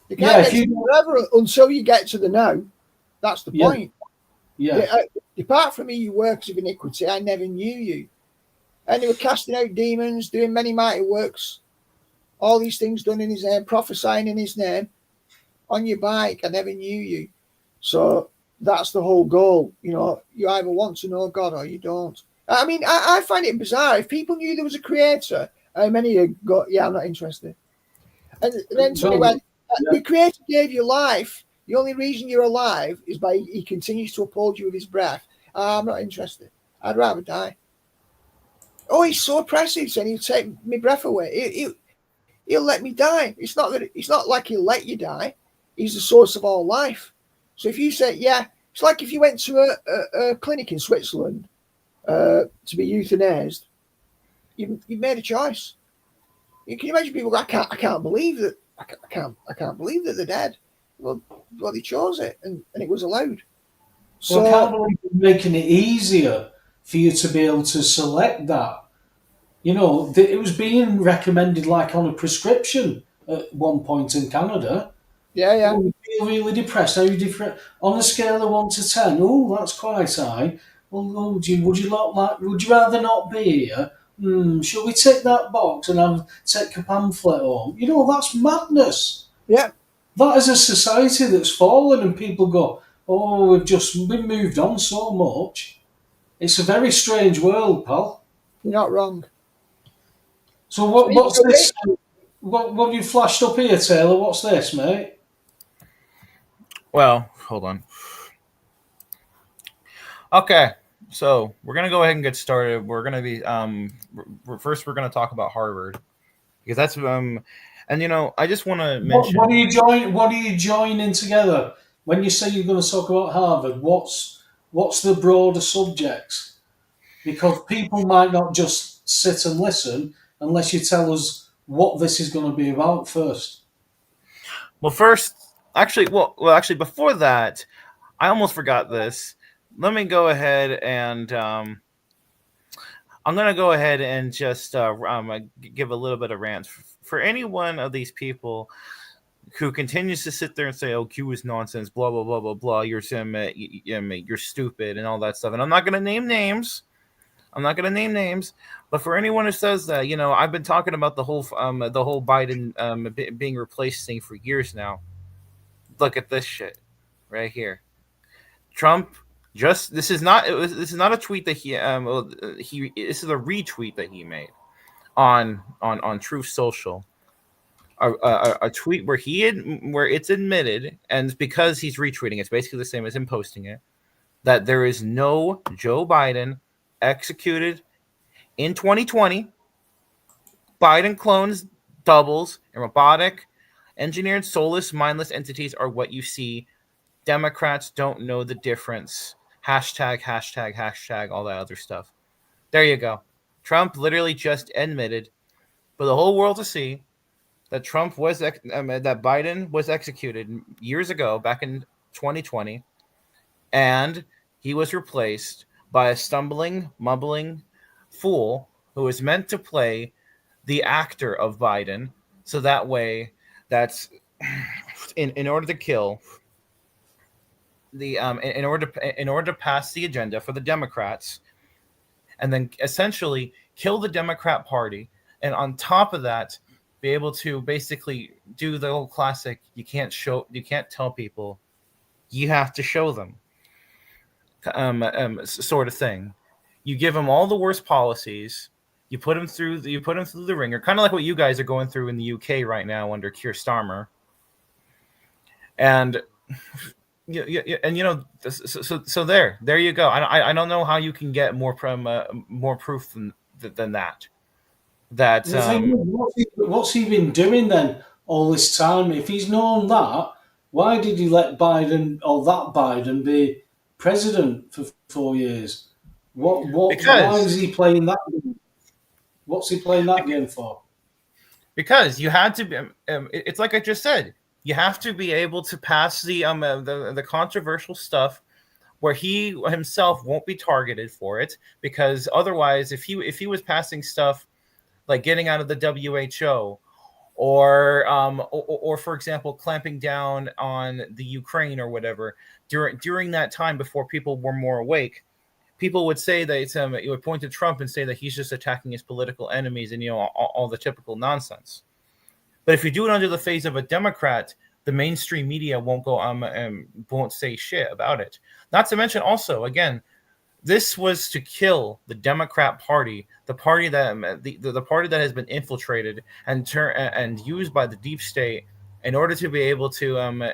You can't get to it forever until you get to the now. That's the point. Yeah. Depart from me, you works of iniquity. I never knew you. And they were casting out demons, doing many mighty works. All these things done in his name, prophesying in his name. On your bike, I never knew you. So that's the whole goal. You either want to know God or you don't. I mean, I find it bizarre. If people knew there was a creator, how many of you go, yeah, I'm not interested. And then somebody went, the creator gave you life. The only reason you're alive is by he continues to uphold you with his breath. I'm not interested. I'd rather die. Oh, he's so oppressive, saying he'll take my breath away. He'll let me die. It's not like he'll let you die. He's the source of all life. So if you say, yeah, it's like if you went to a clinic in Switzerland to be euthanized, you made a choice. You can imagine people go, I can't believe that. I can't believe that they're dead. Well, they chose it, and it was allowed. So I can't believe you're making it easier for you to be able to select that. It was being recommended like on a prescription at one point in Canada. Yeah. Oh, you feel really depressed. How are you different? On a scale of 1 to 10, oh, that's quite high. Well, would you rather not be here? Shall we tick that box and take a pamphlet home? That's madness. Yeah. That is a society that's fallen, and people go, oh, we've moved on so much. It's a very strange world, pal. You're not wrong. So what's this? What have you flashed up here, Taylor? What's this, mate? Well, hold on. Okay, so we're gonna go ahead and get started. We're gonna be first we're gonna talk about Harvard because that's and I just want to mention what are you joining together when you say you're going to talk about Harvard? What's the broader subjects? Because people might not just sit and listen unless you tell us what this is going to be about first. Well, actually, before that, I almost forgot this. Let me go ahead and I'm going to go ahead and just give a little bit of rant for any one of these people who continues to sit there and say, "Oh, Q is nonsense," blah blah blah blah blah. You're stupid and all that stuff. And I'm not going to name names. But for anyone who says that, I've been talking about the whole Biden being replaced thing for years now. Look at this shit right here. Trump this is not a tweet that he this is a retweet that he made on Truth Social. A tweet where it's admitted, and because he's retweeting, it's basically the same as him posting it, that there is no Joe Biden executed in 2020. Biden clones, doubles, and robotic, engineered, soulless, mindless entities are what you see. Democrats don't know the difference. Hashtag, all that other stuff. There you go. Trump literally just admitted for the whole world to see that that Biden was executed years ago, back in 2020, and he was replaced by a stumbling, mumbling fool who was meant to play the actor of Biden, so that way, that's in order to kill the in order to pass the agenda for the Democrats, and then essentially kill the Democrat Party, and on top of that, be able to basically do the old classic: you can't tell people, you have to show them, sort of thing. You give them all the worst policies. You put them through the ringer, kind of like what you guys are going through in the UK right now under Keir Starmer. And so there you go. I don't know how you can get more proof than that. That what's he been doing then all this time? If he's known that, why did he let Biden or that Biden be president for 4 years? Why is he playing that game? What's he playing that game for? Because you had to be. It's like I just said. You have to be able to pass the controversial stuff where he himself won't be targeted for it. Because otherwise, if he was passing stuff like getting out of the WHO, or for example, clamping down on the Ukraine or whatever during that time before people were more awake, people would say that it would point to Trump and say that he's just attacking his political enemies and all the typical nonsense. But if you do it under the phase of a Democrat, the mainstream media won't say shit about it. Not to mention, also, again, this was to kill the Democrat Party, the party that the party that has been infiltrated and used by the deep state in order to be able to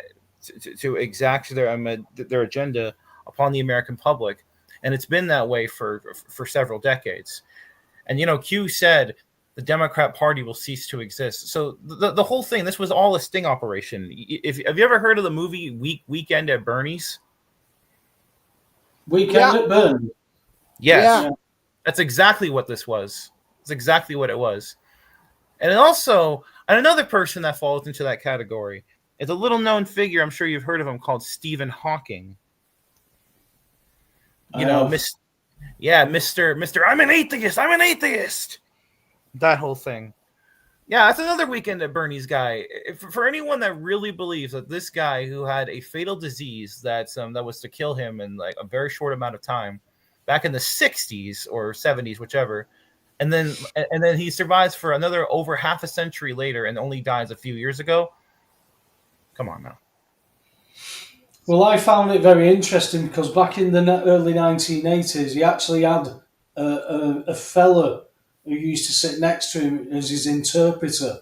exact their agenda upon the American public, and it's been that way for several decades. And Q said the Democrat Party will cease to exist. So the whole thing, this was all a sting operation. Have you ever heard of the movie Weekend at Bernie's? Weekend at Bernie's? Yes. Yeah. That's exactly what this was. It's exactly what it was. And also, another person that falls into that category is a little known figure. I'm sure you've heard of him, called Stephen Hawking. Mr. I'm an atheist. That whole thing. Yeah, that's another Weekend at Bernie's guy. For anyone that really believes that this guy who had a fatal disease that was to kill him in like a very short amount of time, back in the 60s or 70s, whichever, and then he survives for another over half a century later and only dies a few years ago. Come on now. Well, I found it very interesting because back in the early 1980s, he actually had a fella who used to sit next to him as his interpreter.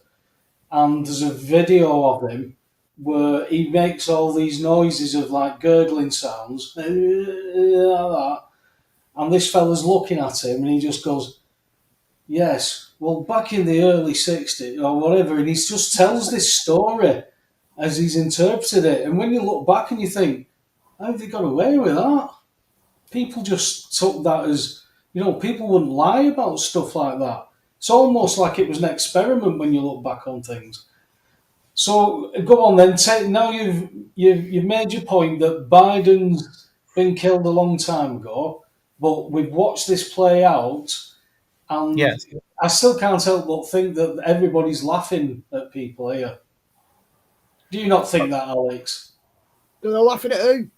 And there's a video of him where he makes all these noises of like gurgling sounds, like that. And this fella's looking at him and he just goes, yes, well, back in the early 60s or whatever. And he just tells this story as he's interpreted it. And when you look back and you think, how have they got away with that? People just took that as, people wouldn't lie about stuff like that. It's almost like it was an experiment when you look back on things. So go on then. Now you've made your point that Biden's been killed a long time ago, but we've watched this play out, and yes. I still can't help but think that everybody's laughing at people here. Do you not think that, Alex? They're laughing at who?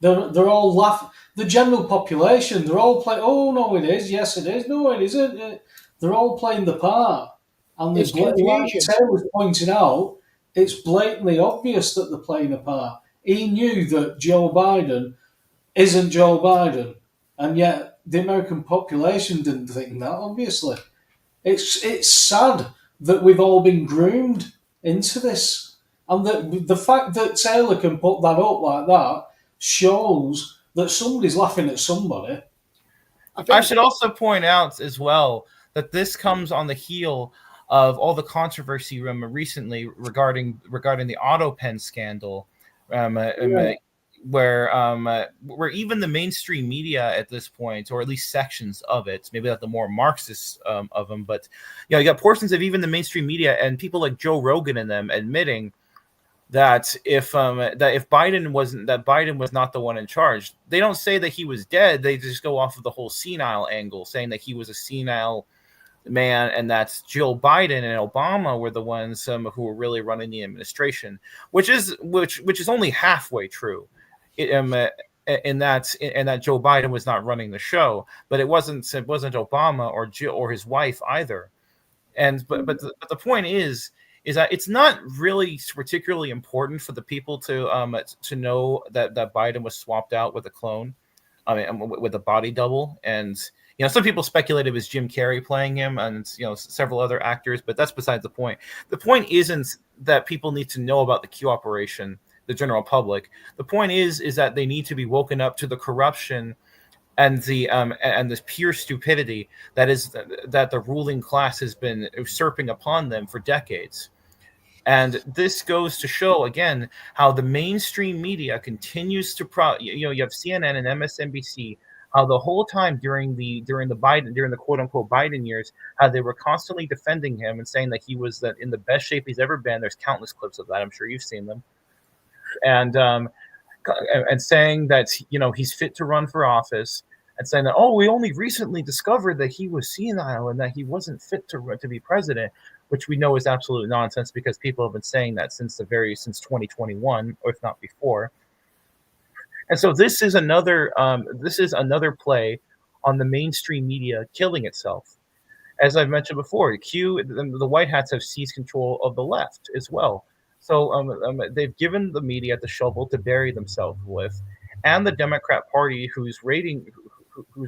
They're all laughing. The general population, they're all playing, oh, no, it is. Yes, it is. No, it isn't. They're all playing the part. And like Taylor was pointing out, it's blatantly obvious that they're playing a part. He knew that Joe Biden isn't Joe Biden. And yet the American population didn't think that, obviously. It's sad that we've all been groomed into this. And the fact that Taylor can put that up like that shows that somebody's laughing at somebody. I should also point out as well that this comes on the heel of all the controversy recently regarding the AutoPen scandal. where even the mainstream media at this point, or at least sections of it, maybe not the more Marxist of them, but you got portions of even the mainstream media and people like Joe Rogan and them admitting that if Biden was not the one in charge. They don't say that he was dead. They just go off of the whole senile angle, saying that he was a senile man, and that's Jill Biden and Obama were the ones who were really running the administration, which is only halfway true. In that Joe Biden was not running the show, but it wasn't Obama or Jill or his wife either. And but the point is that it's not really particularly important for the people to know that Biden was swapped out with a clone, with a body double. And some people speculate it was Jim Carrey playing him, and several other actors, but that's besides the point. The point isn't that people need to know about the Q operation, the general public. The point is that they need to be woken up to the corruption and this pure stupidity that the ruling class has been usurping upon them for decades. And this goes to show again how the mainstream media continues to you have CNN and MSNBC, how the whole time during the quote unquote Biden years, how they were constantly defending him and saying that he was in the best shape he's ever been. There's countless clips of that. I'm sure you've seen them. And saying that he's fit to run for office, and saying that we only recently discovered that he was senile and that he wasn't fit to be president, which we know is absolute nonsense because people have been saying that since 2021, or if not before. And so this is another play on the mainstream media killing itself. As I've mentioned before, the White Hats have seized control of the left as well. So they've given the media the shovel to bury themselves with, and the Democrat Party, whose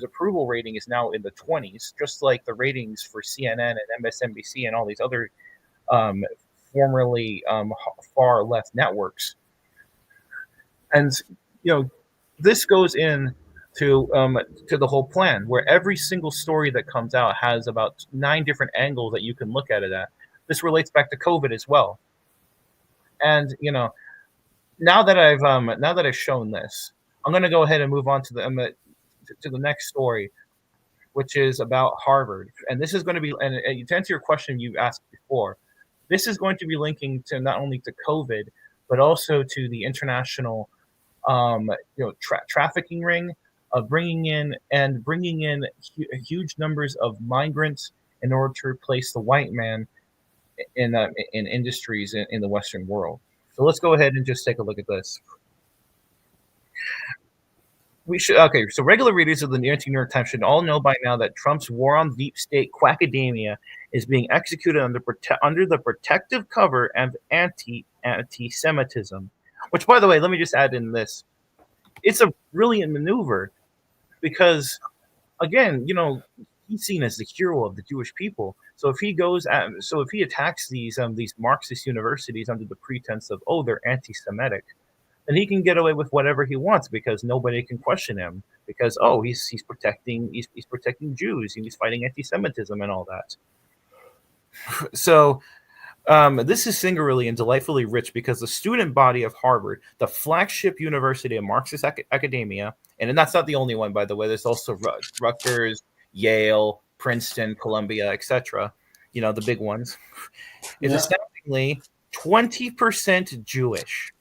approval rating is now in the 20s, just like the ratings for CNN and MSNBC and all these other formerly far left networks. And this goes in to the whole plan, where every single story that comes out has about 9 different angles that you can look at it at. This relates back to COVID as well. And now that I've shown this, I'm going to go ahead and move on to the next story, which is about Harvard. And this is going to be, and to answer your question you asked before, this is going to be linking to not only to COVID, but also to the international trafficking ring of bringing in huge numbers of migrants in order to replace the white man in industries in the Western world. So let's go ahead and just take a look at this. So regular readers of the New York Times should all know by now that Trump's war on deep state quackademia is being executed under the protective cover of anti-Semitism. Which, by the way, let me just add in this: it's a brilliant maneuver because, again, he's seen as the hero of the Jewish people. So if he attacks these Marxist universities under the pretense of they're anti-Semitic, then he can get away with whatever he wants because nobody can question him because he's protecting Jews, he's fighting anti-Semitism and all that. So this is singularly and delightfully rich because the student body of Harvard, the flagship university of Marxist academia, and that's not the only one, by the way. There's also Rutgers, Yale, Princeton, Columbia, etc. The big ones. Is astoundingly 20% Jewish.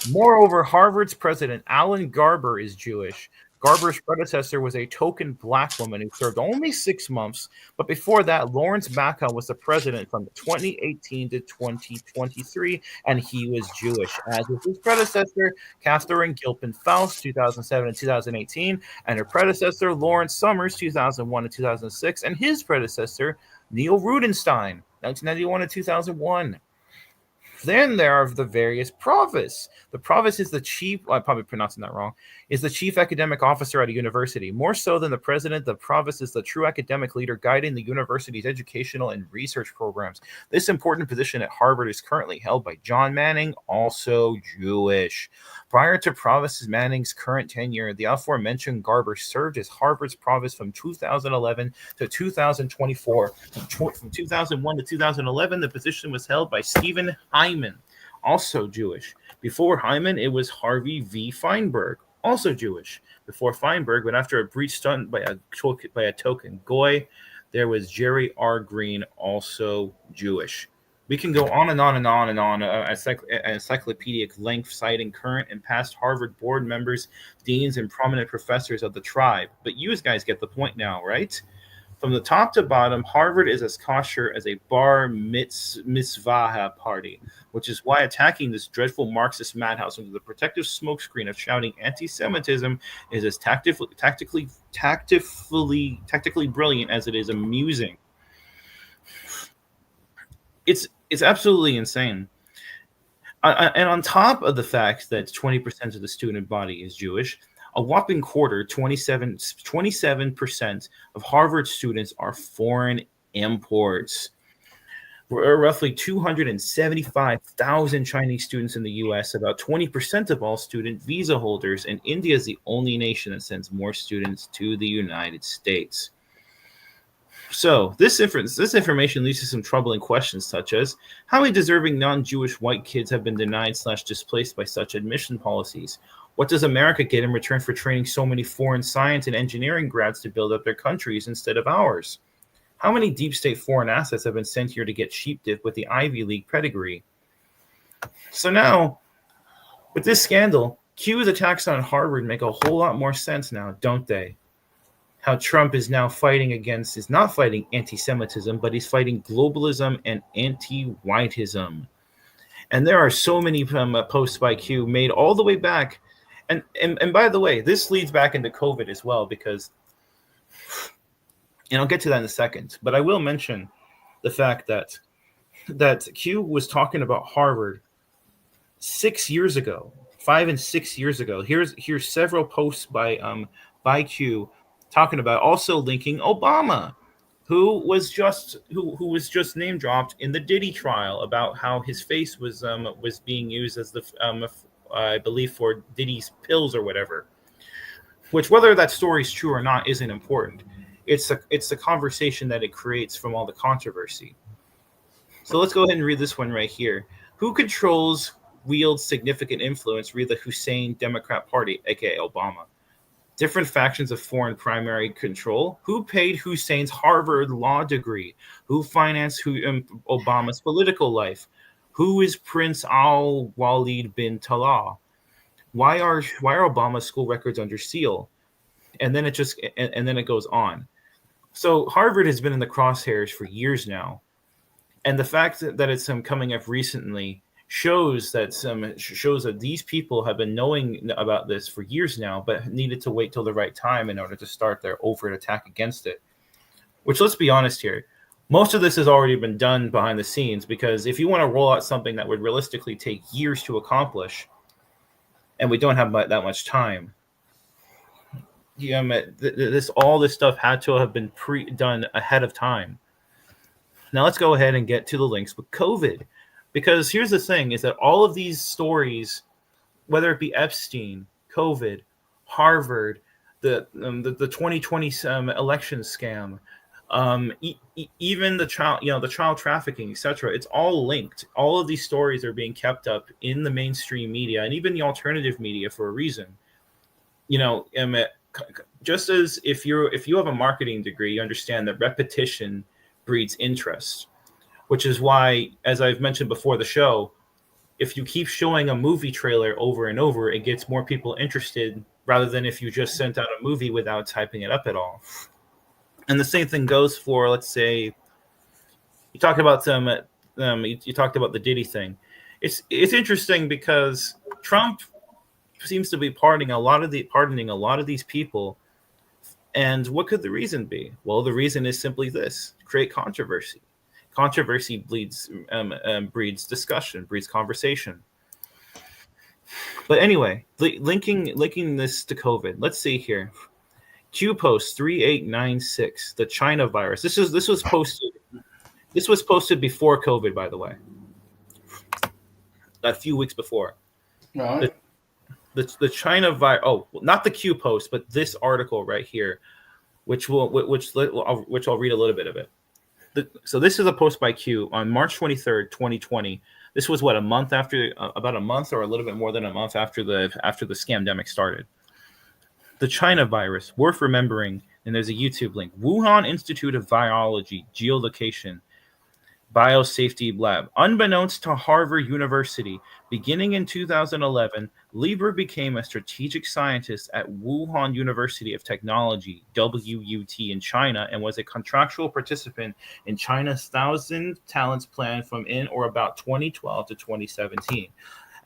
Moreover, Harvard's president, Alan Garber, is Jewish. Garber's predecessor was a token black woman who served only 6 months, but before that, Lawrence Baca was the president from 2018 to 2023, and he was Jewish, as was his predecessor, Catherine Gilpin Faust, 2007 and 2018, and her predecessor, Lawrence Summers, 2001 and 2006, and his predecessor, Neil Rudenstein, 1991 and 2001. Then there are the various provosts. The provost is the chief, I'm probably pronouncing that wrong, is the chief academic officer at a university. More so than the president, the provost is the true academic leader guiding the university's educational and research programs. This important position at Harvard is currently held by John Manning, also Jewish. Prior to Provost Manning's current tenure, the aforementioned Garber served as Harvard's provost from 2011 to 2024. From 2001 to 2011, the position was held by Stephen Hyman, also Jewish. Before Hyman, it was Harvey V. Feinberg, also Jewish. Before Feinberg, but after a brief stunt by a token Goy, there was Jerry R. Green, also Jewish. We can go on and on and on and on, an encyclopedic length citing current and past Harvard board members, deans, and prominent professors of the tribe. But you guys get the point now, right? From the top to bottom, Harvard is as kosher as a bar mitzvah party, which is why attacking this dreadful Marxist madhouse under the protective smokescreen of shouting anti-Semitism is as tactically brilliant as it is amusing. It's absolutely insane. And on top of the fact that 20% of the student body is Jewish, a whopping quarter, 27% of Harvard students are foreign imports. There are roughly 275,000 Chinese students in the U.S., about 20% of all student visa holders, and India is the only nation that sends more students to the United States. So this information leads to some troubling questions, such as how many deserving non-Jewish white kids have been denied/displaced by such admission policies? What does America get in return for training so many foreign science and engineering grads to build up their countries instead of ours? How many deep state foreign assets have been sent here to get sheep dipped with the Ivy League pedigree? So now, with this scandal, Q's attacks on Harvard make a whole lot more sense now, don't they? How Trump is now is not fighting anti-Semitism, but he's fighting globalism and anti-whiteism. And there are so many posts by Q made all the way back. And by the way, this leads back into COVID as well, because, and I'll get to that in a second, but I will mention the fact that Q was talking about Harvard 6 years ago, 5 and 6 years ago. Here's several posts by Q talking about, also linking Obama, who was just name dropped in the Diddy trial about how his face was being used as the I believe for Diddy's pills or whatever. Which, whether that story is true or not, isn't important. It's the conversation that it creates from all the controversy. So let's go ahead and read this one right here. Who wields significant influence? Read the Hussein Democrat Party, aka Obama. Different factions of foreign primary control. Who paid Hussein's Harvard law degree? Who financed Obama's political life? Who is Prince Al-Walid bin Talal? Why are Obama's school records under seal? And then it goes on. So Harvard has been in the crosshairs for years now, and the fact that it's coming up recently shows that these people have been knowing about this for years now, but needed to wait till the right time in order to start their overt attack against it. Which, let's be honest here, most of this has already been done behind the scenes, because if you want to roll out something that would realistically take years to accomplish, and we don't have that much time, all this stuff had to have been done ahead of time. Now let's go ahead and get to the links with COVID. Because here's the thing, is that all of these stories, whether it be Epstein, COVID, Harvard, the 2020 election scam, even the child trafficking, etc., it's all linked. All of these stories are being kept up in the mainstream media and even the alternative media for a reason. Just as if you have a marketing degree, you understand that repetition breeds interest. Which is why, as I've mentioned before the show, if you keep showing a movie trailer over and over, it gets more people interested rather than if you just sent out a movie without typing it up at all. And the same thing goes for, let's say, you talked about you talked about the Diddy thing. It's interesting because Trump seems to be pardoning a lot of these people. And what could the reason be? Well, the reason is simply this: create controversy. Controversy breeds discussion, breeds conversation. But anyway, linking this to COVID. Let's see here. Q post 3896, the China virus. This was posted before COVID, by the way. A few weeks before. Right. The China virus. Oh, not the Q post, but this article right here, which I'll read a little bit of it. So this is a post by Q on March 23rd, 2020. This was what, a month after, about a month or a little bit more than a month after the scamdemic started. The China virus, worth remembering, and there's a YouTube link. Wuhan Institute of Virology geolocation biosafety lab. Unbeknownst to Harvard University, beginning in 2011, Lieber became a strategic scientist at Wuhan University of Technology, WUT, in China, and was a contractual participant in China's Thousand Talents Plan from in or about 2012 to 2017.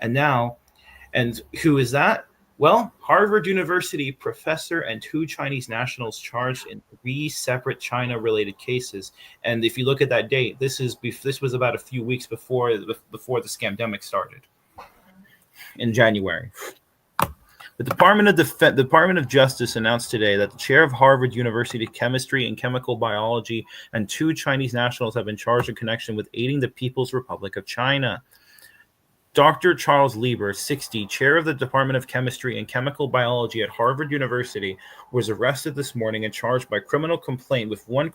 And who is that? Well, Harvard University professor and 2 Chinese nationals charged in 3 separate China-related cases. And if you look at that date, this was about a few weeks before the scamdemic started in January. The Department of Justice announced today that the chair of Harvard University Chemistry and Chemical Biology and 2 Chinese nationals have been charged in connection with aiding the People's Republic of China. Dr. Charles Lieber, 60, chair of the Department of Chemistry and Chemical Biology at Harvard University, was arrested this morning and charged by criminal complaint with one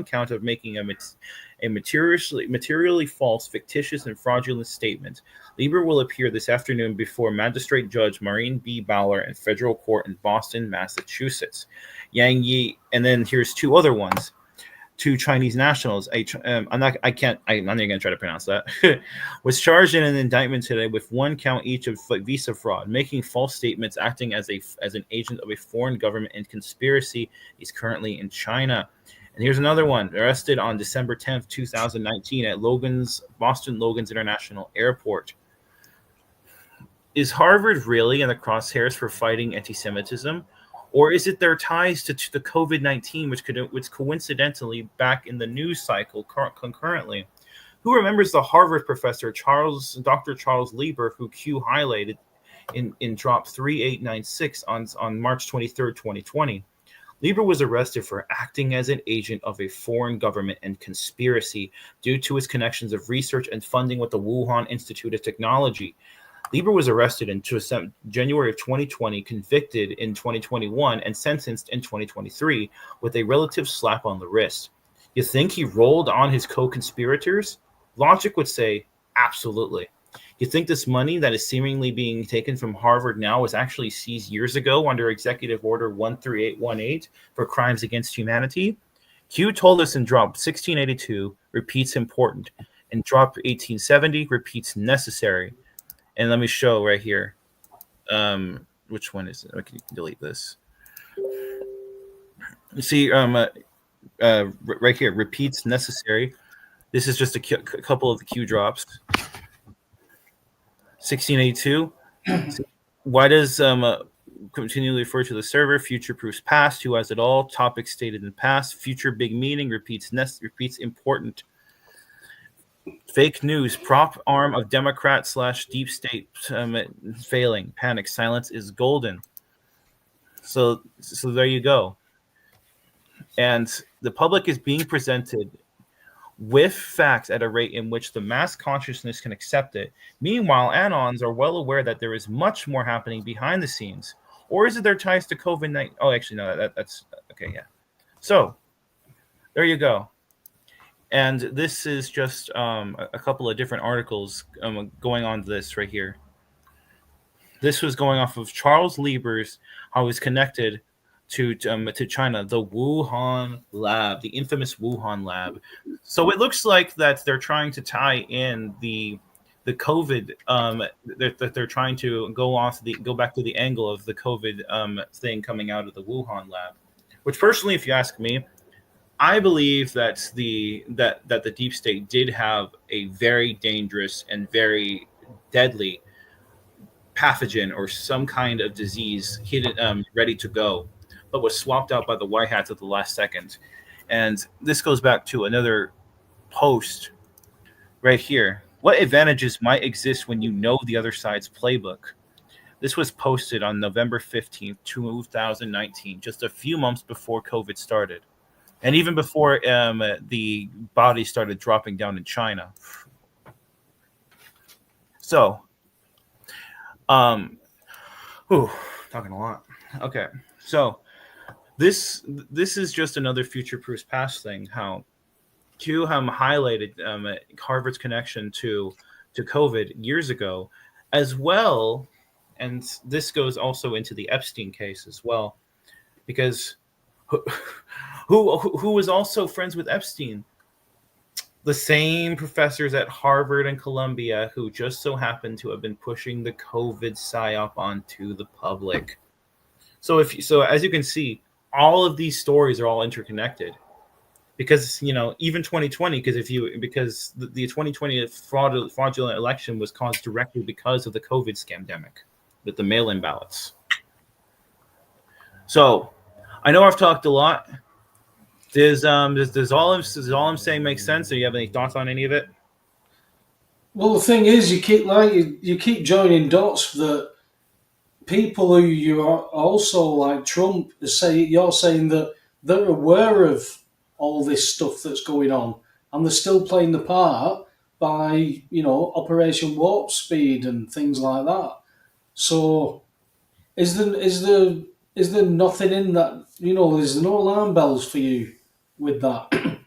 count of making a materially false, fictitious, and fraudulent statement. Lieber will appear this afternoon before Magistrate Judge Maureen B. Bowler in federal court in Boston, Massachusetts. Yang Yi, and then here's 2 other ones. 2 Chinese nationals, I'm not even going to try to pronounce that, was charged in an indictment today with 1 count each of visa fraud, making false statements, acting as an agent of a foreign government, and conspiracy. He's currently in China. And here's another one, arrested on December 10th, 2019 at Boston Logan's International Airport. Is Harvard really in the crosshairs for fighting anti-Semitism? Or is it their ties to the COVID-19, which coincidentally back in the news cycle concurrently? Who remembers the Harvard professor Dr. Charles Lieber, who Q highlighted in drop 3896 on March 23rd, 2020? Lieber was arrested for acting as an agent of a foreign government and conspiracy due to his connections of research and funding with the Wuhan Institute of Technology. Lieber was arrested in January of 2020, convicted in 2021, and sentenced in 2023 with a relative slap on the wrist. You think he rolled on his co-conspirators? Logic would say absolutely. You think this money that is seemingly being taken from Harvard now was actually seized years ago under Executive Order 13818 for crimes against humanity? Q told us in drop 1682, repeats important, and drop 1870, repeats necessary. And let me show right here. Which one is it? I can delete this. You see, right here, repeats necessary. This is just a couple of the Q drops. 1682. Why does continually refer to the server? Future proofs past. Who has it all? Topic stated in past. Future big meaning. Repeats important. Fake news, prop arm of Democrat / deep state failing. Panic, silence is golden. So there you go. And the public is being presented with facts at a rate in which the mass consciousness can accept it. Meanwhile, anons are well aware that there is much more happening behind the scenes. Or is it their ties to COVID-19? Oh, actually, no, that's okay, yeah. So there you go. And this is just a couple of different articles going on this right here. This was going off of Charles Lieber's, how he's connected to China, the Wuhan lab, the infamous Wuhan lab. So it looks like that they're trying to tie in the COVID. That they're trying to go back to the angle of the COVID thing coming out of the Wuhan lab, which personally, if you ask me, I believe that the deep state did have a very dangerous and very deadly pathogen or some kind of disease hidden, ready to go, but was swapped out by the white hats at the last second. And this goes back to another post right here. What advantages might exist when you know the other side's playbook? This was posted on November 15th, 2019, just a few months before COVID started. And even before the bodies started dropping down in China. So, talking a lot. Okay, so this is just another future-proof past thing. How Q highlighted Harvard's connection to COVID years ago, as well, and this goes also into the Epstein case as well, because who was also friends with Epstein? The same professors at Harvard and Columbia who just so happened to have been pushing the COVID psyop onto the public. So as you can see, all of these stories are all interconnected. Because even 2020, because the 2020 fraudulent election was caused directly because of the COVID scamdemic with the mail-in ballots. So I know I've talked a lot. Does all I'm saying make sense? Do you have any thoughts on any of it? Well, the thing is, you keep joining dots that people who you are also like Trump you're saying that they're aware of all this stuff that's going on, and they're still playing the part by Operation Warp Speed and things like that. So is there nothing in that? Is there no alarm bells for you with that?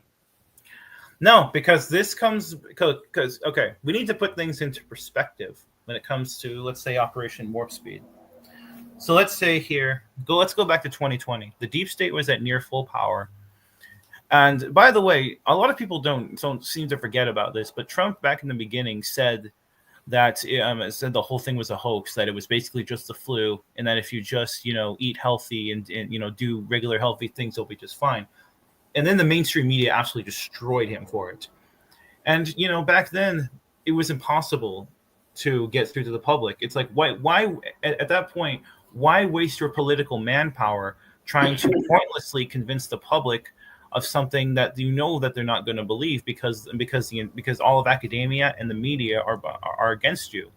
No, because this comes because okay, we need to put things into perspective when it comes to, let's say, Operation Warp Speed. So let's say let's go back to 2020. The deep state was at near full power. And by the way, a lot of people don't seem to forget about this, but Trump back in the beginning said that said the whole thing was a hoax, that it was basically just the flu, and that if you just eat healthy and do regular healthy things, you'll be just fine. And then the mainstream media absolutely destroyed him for it. And back then it was impossible to get through to the public. It's like, why at that point, why waste your political manpower trying to pointlessly convince the public of something that that they're not going to believe, because all of academia and the media are against you.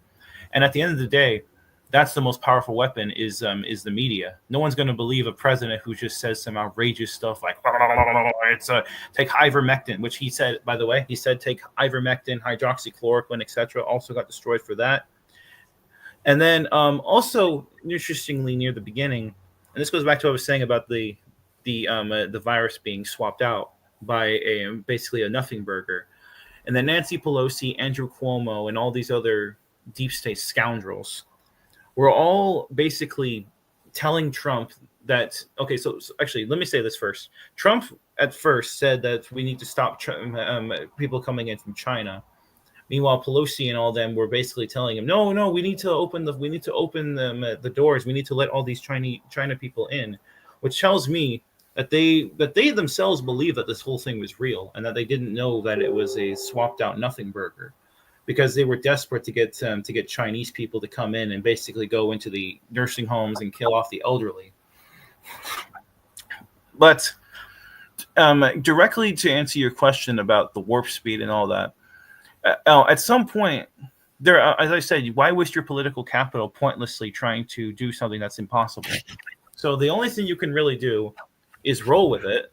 And at the end of the day, that's the most powerful weapon is the media. No one's going to believe a president who just says some outrageous stuff like it's take ivermectin, which he said, by the way, take ivermectin, hydroxychloroquine, etc. Also got destroyed for that. And then also, interestingly, near the beginning, and this goes back to what I was saying about the virus being swapped out by basically a nothing burger, and then Nancy Pelosi, Andrew Cuomo, and all these other deep state scoundrels were all basically telling Trump that, okay, so actually, let me say this first. Trump at first said that we need to stop people coming in from China. Meanwhile, Pelosi and all them were basically telling him, no, we need to open the doors. We need to let all these China people in, which tells me that they themselves believe that this whole thing was real, and that they didn't know that it was a swapped out nothing burger, because they were desperate to get Chinese people to come in and basically go into the nursing homes and kill off the elderly. But directly to answer your question about the warp speed and all that, at some point, as I said, why waste your political capital pointlessly trying to do something that's impossible? So the only thing you can really do is roll with it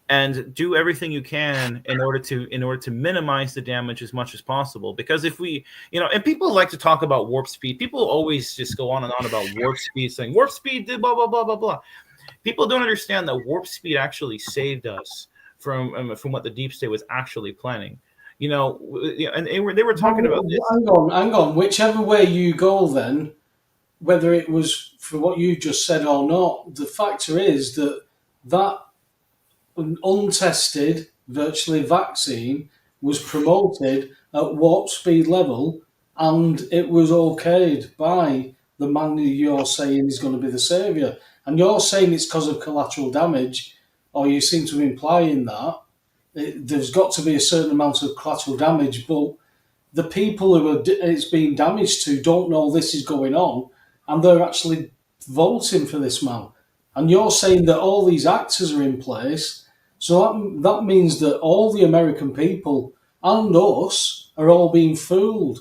and do everything you can in order to minimize the damage as much as possible. Because if we, and people like to talk about warp speed. People always just go on and on about warp speed, saying warp speed did blah blah blah blah blah. People don't understand that warp speed actually saved us from what the deep state was actually planning. And they were talking about this. Hang on. Whichever way you go, then, whether it was for what you just said or not, the factor is that untested, virtually vaccine was promoted at warp speed level, and it was okayed by the man who you're saying is going to be the saviour. And you're saying it's because of collateral damage, or you seem to be implying that. There's got to be a certain amount of collateral damage, but the people who it's being damaged to don't know this is going on, and they're actually voting for this man. And you're saying that all these actors are in place, so that means that all the American people and us are all being fooled.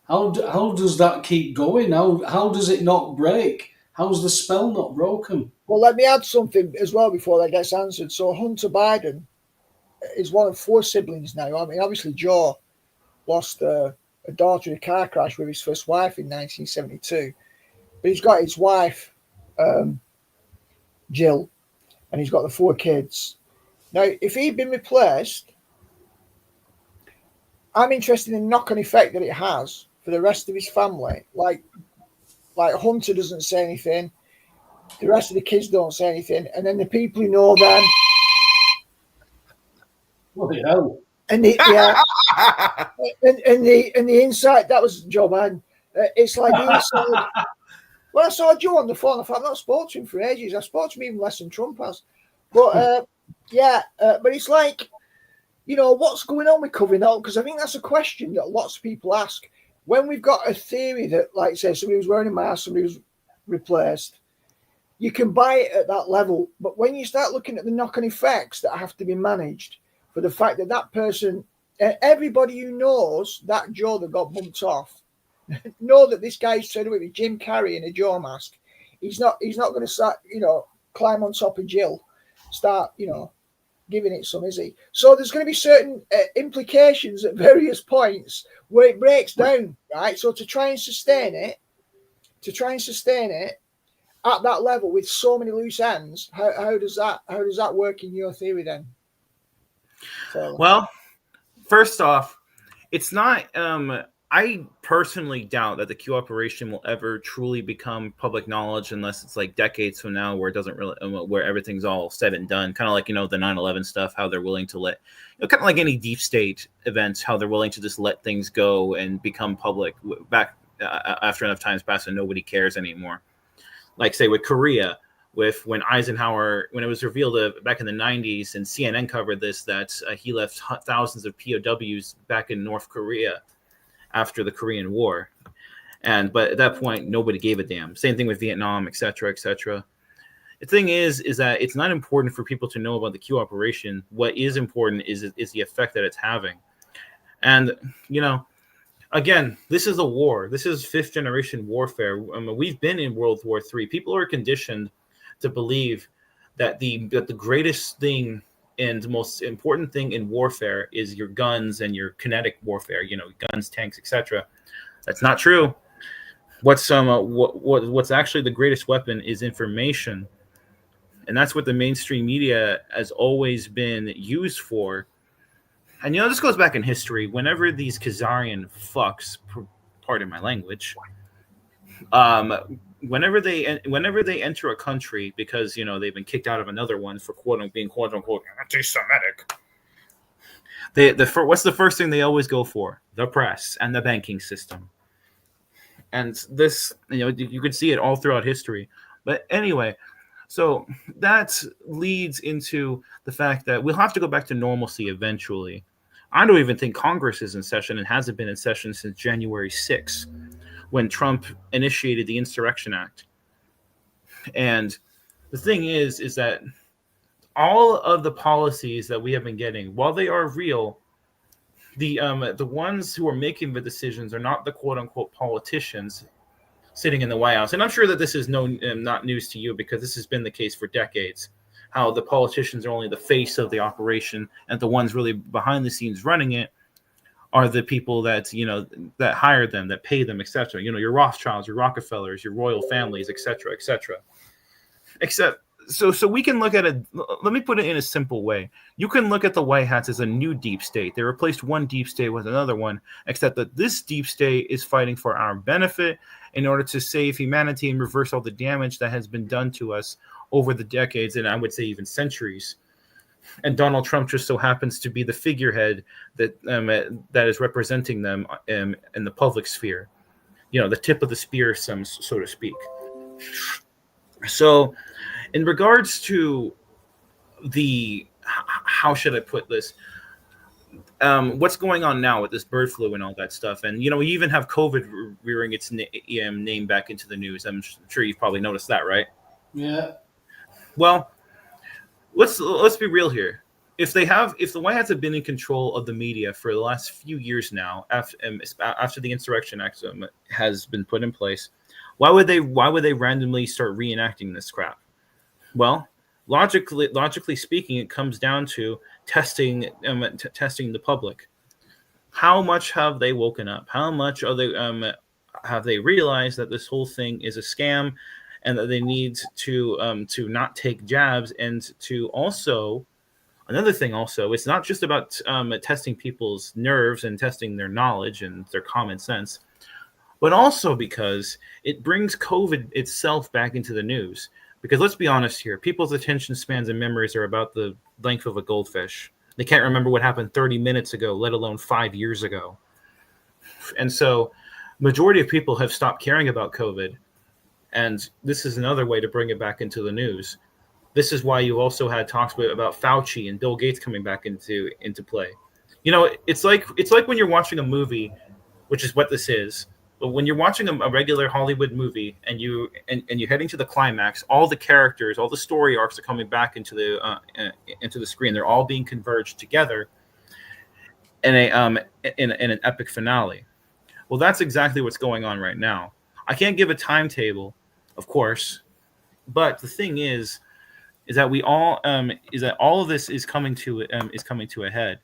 How does that keep going? How does it not break? How's the spell not broken? Well, let me add something as well before that gets answered. So Hunter Biden is one of 4 siblings now. I mean, obviously Joe lost a daughter in a car crash with his first wife in 1972, but he's got his wife, Jill, and he's got the 4 kids. Now, if he'd been replaced, I'm interested in the knock-on effect that it has for the rest of his family. Like Hunter doesn't say anything, the rest of the kids don't say anything, and then the people who know them. Bloody hell. And the and the inside, that was Joe Biden. It's like the inside. Well, I saw Joe on the phone. I thought I've not spoken to him for ages. I spoke to him even less than Trump has. But but it's like, what's going on with covering out? Because I think that's a question that lots of people ask. When we've got a theory that, like, say, somebody was wearing a mask, somebody was replaced, you can buy it at that level. But when you start looking at the knock-on effects that have to be managed for the fact that that person, everybody who knows that Joe that got bumped off, know that this guy's turned away with Jim Carrey in a Joe mask. He's not going to start, climb on top of Jill, start, giving it some, is he? So there's going to be certain implications at various points where it breaks down, right? So to try and sustain it at that level with so many loose ends, how does that work in your theory then? So, well, first off, it's not. I personally doubt that the Q operation will ever truly become public knowledge unless it's like decades from now, where it doesn't really, where everything's all said and done. Kind of like, the 9/11 stuff, how they're willing to let, kind of like any deep state events, how they're willing to just let things go and become public back after enough time's passed and nobody cares anymore. Like, say, with Korea, when Eisenhower, when it was revealed back in the 90s, and CNN covered this, that he left thousands of POWs back in North Korea after the Korean War. But at that point, nobody gave a damn. Same thing with Vietnam, et cetera, et cetera. The thing is that it's not important for people to know about the Q operation. What is important is the effect that it's having. And, again, this is a war. This is 5th generation warfare. We've been in World War III. People are conditioned to believe that the greatest thing and the most important thing in warfare is your guns and your kinetic warfare, guns, tanks, etc. That's not true. What's actually the greatest weapon is information. And that's what the mainstream media has always been used for. And, this goes back in history. Whenever these Khazarian fucks, pardon my language, whenever they enter a country because they've been kicked out of another one for being quote unquote anti-Semitic, what's the first thing they always go for? The press and the banking system. And this, you can see it all throughout history. But anyway, so that leads into the fact that we'll have to go back to normalcy eventually. I don't even think Congress is in session and hasn't been in session since January 6th. When Trump initiated the Insurrection Act. And the thing is that all of the policies that we have been getting, while they are real, the ones who are making the decisions are not the quote-unquote politicians sitting in the White House. And I'm sure that this is not news to you, because this has been the case for decades, how the politicians are only the face of the operation, and the ones really behind the scenes running it are the people that that hire them, that pay them, etc. Your Rothschilds, your Rockefellers, your royal families, etc., etc. So we can look at it. Let me put it in a simple way. You can look at the White Hats as a new deep state. They replaced one deep state with another one, except that this deep state is fighting for our benefit in order to save humanity and reverse all the damage that has been done to us over the decades, and I would say even centuries. And Donald Trump just so happens to be the figurehead that is representing them in the public sphere, the tip of the spear, so to speak. So, in regards to how should I put this? What's going on now with this bird flu and all that stuff, and we even have COVID rearing its name back into the news. I'm sure you've probably noticed that, right? Yeah. Well, let's be real here. If the White Hats have been in control of the media for the last few years now, after the Insurrection Act has been put in place, why would they randomly start reenacting this crap? Well, logically speaking, it comes down to testing the public. How much have they woken up? How much are they have they realized that this whole thing is a scam, and that they need to not take jabs, and to also another thing. Also, it's not just about testing people's nerves and testing their knowledge and their common sense, but also because it brings COVID itself back into the news. Because let's be honest here, people's attention spans and memories are about the length of a goldfish. They can't remember what happened 30 minutes ago, let alone 5 years ago. And so majority of people have stopped caring about COVID. And this is another way to bring it back into the news. This is why you also had talks about Fauci and Bill Gates coming back into play. You know, it's like when you're watching a movie, which is what this is. But when you're watching a regular Hollywood movie and you're heading to the climax, all the characters, all the story arcs are coming back into the screen. They're all being converged together in an epic finale. Well, that's exactly what's going on right now. I can't give a timetable, of course, but the thing is that all of this is coming to a head.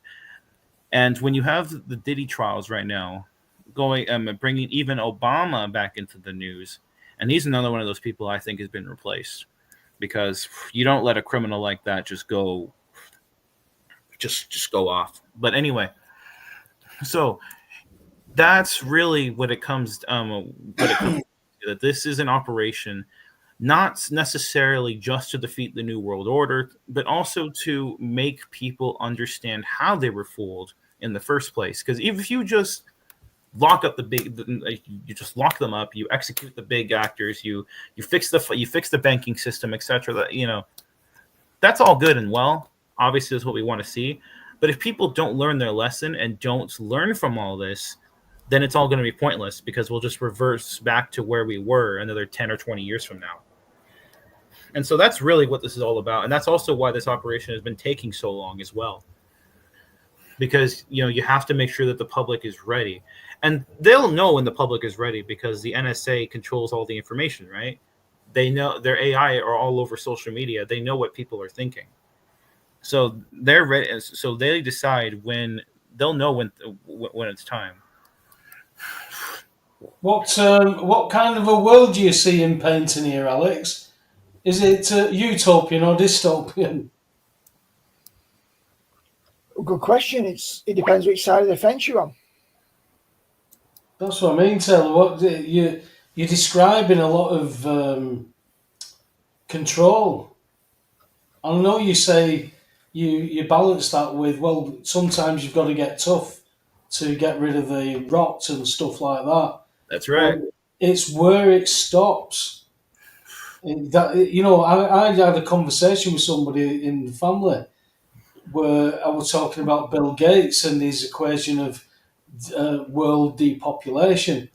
And when you have the Diddy trials right now going, bringing even Obama back into the news, and he's another one of those people I think has been replaced, because you don't let a criminal like that just go off. But anyway, so that's really what it comes to, that this is an operation not necessarily just to defeat the New World Order, but also to make people understand how they were fooled in the first place. Because if you just lock up you just lock them up, you execute the big actors, you fix the banking system, etc. That, you know, that's all good and well. Obviously, that's what we want to see. But if people don't learn their lesson and don't learn from all this, then it's all going to be pointless, because we'll just reverse back to where we were another 10 or 20 years from now. And so that's really what this is all about. And that's also why this operation has been taking so long as well. Because, you know, you have to make sure that the public is ready. And they'll know when the public is ready, because the NSA controls all the information, right? They know, their AI are all over social media. They know what people are thinking. So they're ready. So they decide when, they'll know when it's time. What kind of a world do you see in painting here, Alex? Is it utopian or dystopian? Good question. It depends which side of the fence you're on. That's what I mean, Taylor. What you're describing a lot of control. I know you say you balance that with, well, sometimes you've got to get tough to get rid of the rots and stuff like that. That's right. It's where it stops. That, you know, I had a conversation with somebody in the family where I was talking about Bill Gates and his equation of world depopulation.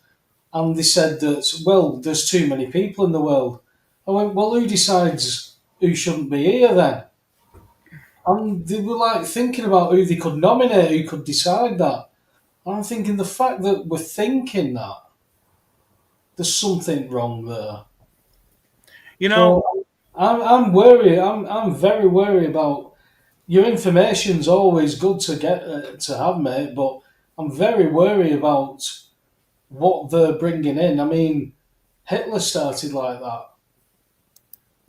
And they said that, well, there's too many people in the world. I went, well, who decides who shouldn't be here then? And they were like thinking about who they could nominate, who could decide that. And I'm thinking the fact that we're thinking that, there's something wrong there. You know, so I'm worried. I'm very worried about your information's always good to get to have, mate. But I'm very worried about what they're bringing in. I mean, Hitler started like that.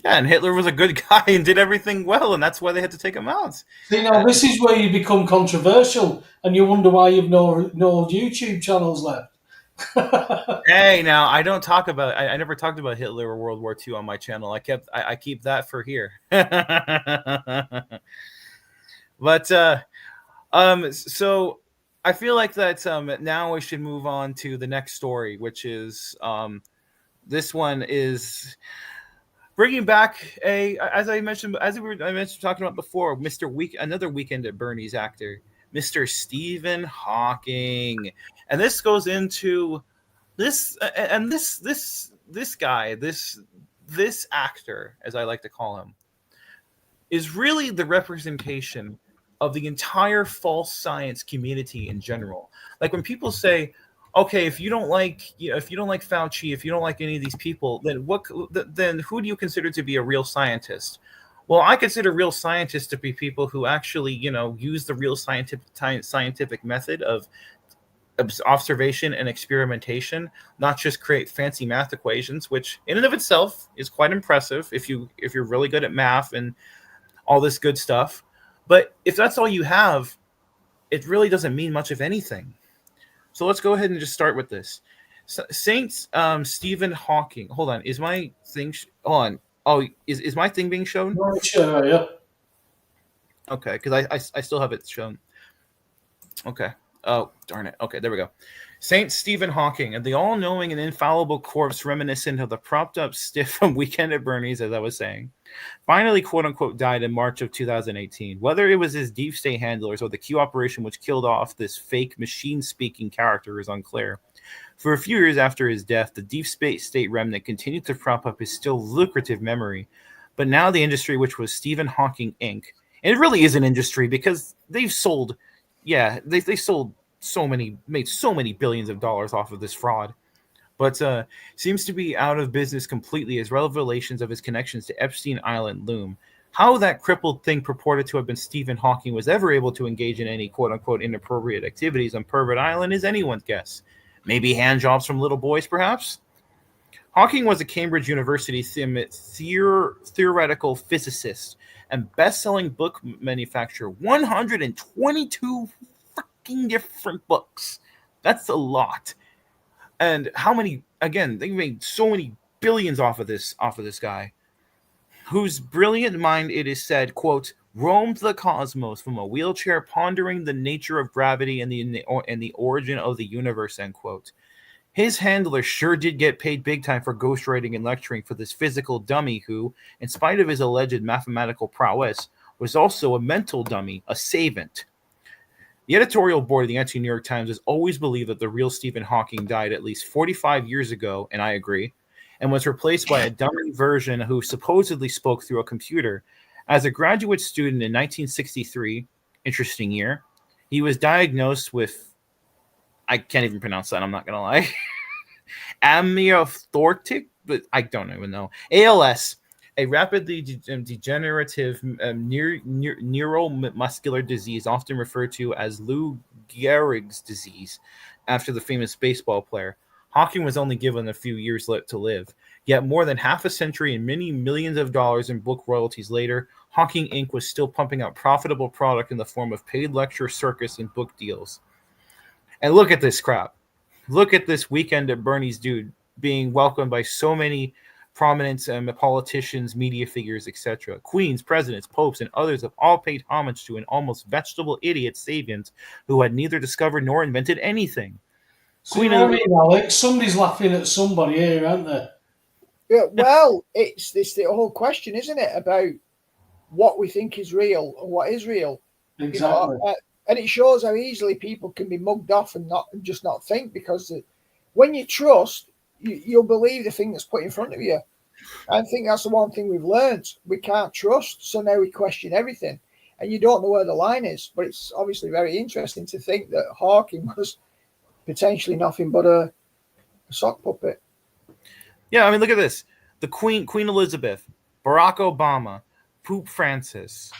Yeah, and Hitler was a good guy and did everything well, and that's why they had to take him out. See, now this is where you become controversial, and you wonder why you've no YouTube channels left. Hey, now I don't talk about. I never talked about Hitler or World War II on my channel. I keep that for here. But so I feel like that now we should move on to the next story, which is this one is bringing back I mentioned talking about before, another Weekend at Bernie's actor, Mr. Stephen Hawking. And this goes into this guy, this actor, as I like to call him, is really the representation of the entire false science community in general. Like when people say, okay, if you don't like Fauci, if you don't like any of these people, then who do you consider to be a real scientist? Well, I consider real scientists to be people who actually, use the real scientific method of observation and experimentation, not just create fancy math equations, which in and of itself is quite impressive if you're really good at math and all this good stuff. But if that's all you have, it really doesn't mean much of anything. So let's go ahead and just start with this. Saint Stephen Hawking. Hold on, is my thing? Hold on. Oh, is my thing being shown? Right, sure, yeah. Okay, because I still have it shown. Okay. Oh, darn it. Okay, there we go. Saint Stephen Hawking, and the all-knowing and infallible corpse reminiscent of the propped-up stiff from Weekend at Bernie's, as I was saying, finally, quote-unquote, died in March of 2018. Whether it was his deep state handlers or the Q operation which killed off this fake machine-speaking character is unclear. For a few years after his death, the deep state remnant continued to prop up his still lucrative memory. But now the industry, which was Stephen Hawking Inc., and it really is an industry because they've sold, they sold made so many billions of dollars off of this fraud, but seems to be out of business completely as revelations of his connections to Epstein Island loom. How that crippled thing purported to have been Stephen Hawking was ever able to engage in any quote-unquote inappropriate activities on Pervert Island is anyone's guess. Maybe hand jobs from little boys, perhaps? Hawking was a Cambridge University theoretical physicist and best-selling book manufacturer. 122 freaking different books. That's a lot. And how many? Again, they made so many billions off of this guy, whose brilliant mind, it is said, quote, roamed the cosmos from a wheelchair, pondering the nature of gravity and the origin of the universe, end quote. His handler sure did get paid big time for ghostwriting and lecturing for this physical dummy who, in spite of his alleged mathematical prowess, was also a mental dummy, a savant. The editorial board of the Anti-New York Times has always believed that the real Stephen Hawking died at least 45 years ago, and I agree, and was replaced by a dummy version who supposedly spoke through a computer. As a graduate student in 1963, interesting year, he was diagnosed with, I can't even pronounce that, I'm not going to lie, amyotrophic, but I don't even know, ALS, a rapidly degenerative neuromuscular disease often referred to as Lou Gehrig's disease, after the famous baseball player. Hawking was only given a few years to live. Yet more than half a century and many millions of dollars in book royalties later, Hawking Inc. was still pumping out profitable product in the form of paid lecture, circus, and book deals. And look at this crap. Look at this Weekend at Bernie's dude being welcomed by so many prominent politicians, media figures, etc. Queens, presidents, popes, and others have all paid homage to an almost vegetable idiot savant who had neither discovered nor invented anything. So you know what I mean, Alex? Somebody's laughing at somebody here, aren't they? Yeah, well, it's the whole question, isn't it, about what we think is real and what is real. Exactly. You know, and it shows how easily people can be mugged off and just not think, because when you trust, you'll believe the thing that's put in front of you. I think that's the one thing we've learned. We can't trust, so now we question everything. And you don't know where the line is. But it's obviously very interesting to think that Hawking was potentially nothing but a sock puppet. Yeah, I mean, look at this. The Queen Elizabeth, Barack Obama, Pope Francis,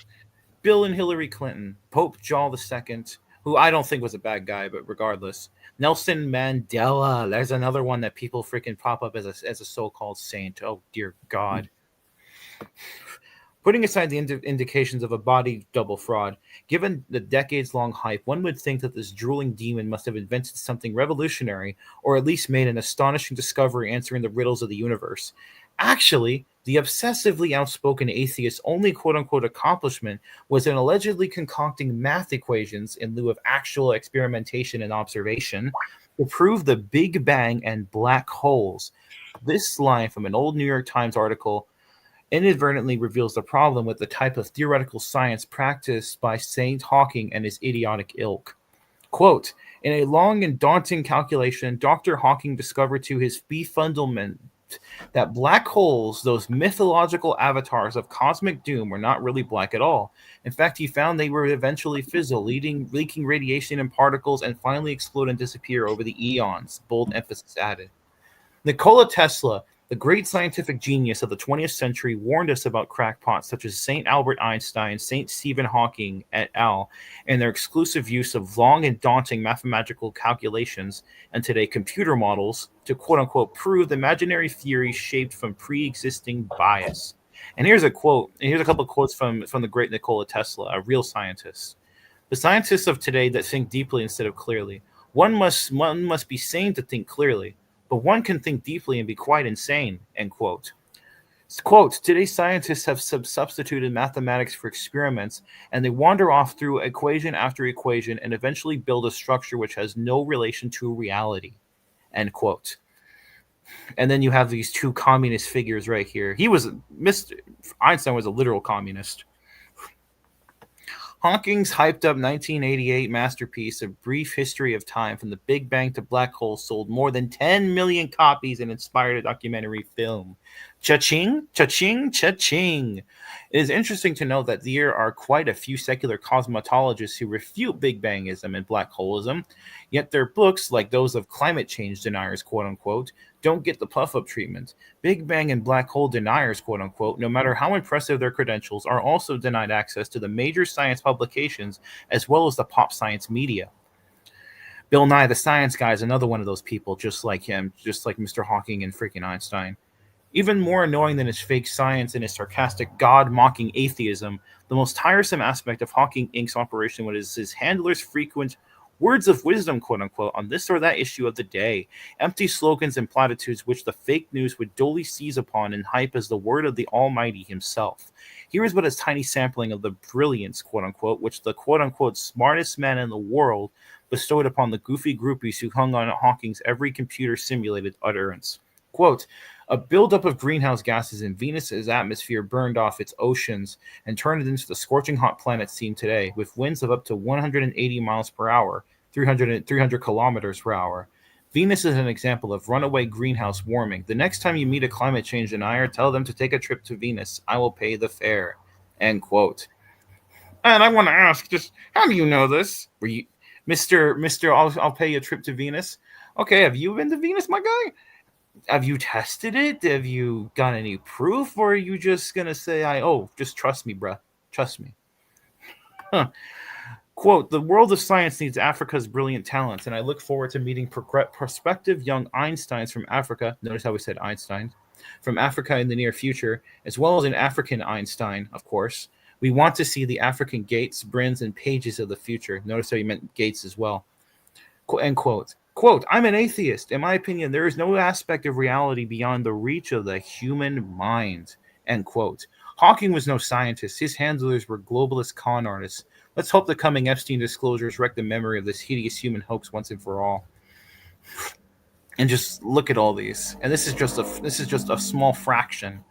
Bill and Hillary Clinton, Pope John II, who I don't think was a bad guy, but regardless. Nelson Mandela. There's another one that people freaking pop up as a so-called saint. Oh, dear God. Putting aside the indications of a body double fraud, given the decades-long hype, one would think that this drooling demon must have invented something revolutionary, or at least made an astonishing discovery answering the riddles of the universe. Actually, the obsessively outspoken atheist's only quote-unquote accomplishment was in allegedly concocting math equations in lieu of actual experimentation and observation to prove the Big Bang and black holes. This line from an old New York Times article inadvertently reveals the problem with the type of theoretical science practiced by Saint Hawking and his idiotic ilk. Quote, in a long and daunting calculation, Dr. Hawking discovered to his befuddlement that black holes, those mythological avatars of cosmic doom, were not really black at all. In fact, he found they would eventually fizzle, leaking radiation and particles, and finally explode and disappear over the eons. Bold emphasis added. Nikola Tesla, The great scientific genius of the 20th century warned us about crackpots such as St. Albert Einstein, St. Stephen Hawking et al., and their exclusive use of long and daunting mathematical calculations and today computer models to quote unquote prove the imaginary theories shaped from pre existing bias. And here's a quote, and here's a couple of quotes from the great Nikola Tesla, a real scientist. The scientists of today that think deeply instead of clearly. One must be sane to think clearly, but one can think deeply and be quite insane. End quote. Quote, today's scientists have substituted mathematics for experiments, and they wander off through equation after equation and eventually build a structure which has no relation to reality. End quote. And then you have these two communist figures right here. Mr. Einstein was a literal communist. Hawking's hyped up 1988 masterpiece, A Brief History of Time, From the Big Bang to Black Holes, sold more than 10 million copies and inspired a documentary film. Cha-ching, cha-ching, cha-ching. It is interesting to note that there are quite a few secular cosmologists who refute Big Bangism and black holeism, yet their books, like those of climate change deniers, quote-unquote, don't get the puff-up treatment. Big Bang and black hole deniers, quote-unquote, no matter how impressive their credentials, are also denied access to the major science publications as well as the pop science media. Bill Nye, the science guy, is another one of those people, just like him, just like Mr. Hawking and freaking Einstein. Even more annoying than his fake science and his sarcastic God-mocking atheism, the most tiresome aspect of Hawking Inc.'s operation was his handlers' frequent words of wisdom, quote-unquote, on this or that issue of the day, empty slogans and platitudes which the fake news would dully seize upon and hype as the word of the Almighty himself. Here is but a tiny sampling of the brilliance, quote-unquote, which the quote-unquote smartest man in the world bestowed upon the goofy groupies who hung on Hawking's every computer-simulated utterance. Quote, a buildup of greenhouse gases in Venus's atmosphere burned off its oceans and turned it into the scorching hot planet seen today, with winds of up to 180 miles per hour, 300 kilometers per hour. Venus is an example of runaway greenhouse warming. The next time you meet a climate change denier, tell them to take a trip to Venus. I will pay the fare. End quote. And I want to ask, just how do you know this? Were you, Mister? I'll pay you a trip to Venus. Okay, have you been to Venus, my guy? Have you tested it? Have you got any proof? Or are you just going to say, just trust me, bruh. Trust me. Huh. Quote, the world of science needs Africa's brilliant talents, and I look forward to meeting prospective young Einsteins from Africa. Notice how we said Einstein. From Africa in the near future, as well as an African Einstein, of course. We want to see the African Gates, Brins, and Pages of the future. Notice how you meant Gates as well. End quote. Quote, I'm an atheist. In my opinion, there is no aspect of reality beyond the reach of the human mind. End quote. Hawking was no scientist. His handlers were globalist con artists. Let's hope the coming Epstein disclosures wreck the memory of this hideous human hoax once and for all. And just look at all these. And this is just a small fraction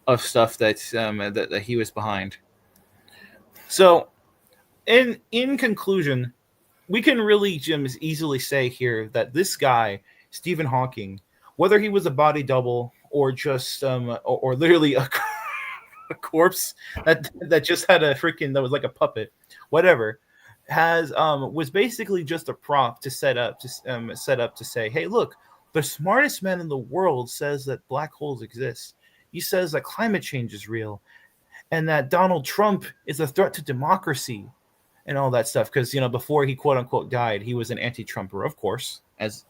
of stuff that he was behind. So, in conclusion, we can really, Jim, easily say here that this guy, Stephen Hawking, whether he was a body double or just or literally a corpse that just had that was like a puppet, whatever, was basically just a prop to set up to say, hey, look, the smartest man in the world says that black holes exist. He says that climate change is real, and that Donald Trump is a threat to democracy. And all that stuff, because before he quote unquote died, he was an anti-Trumper, of course, as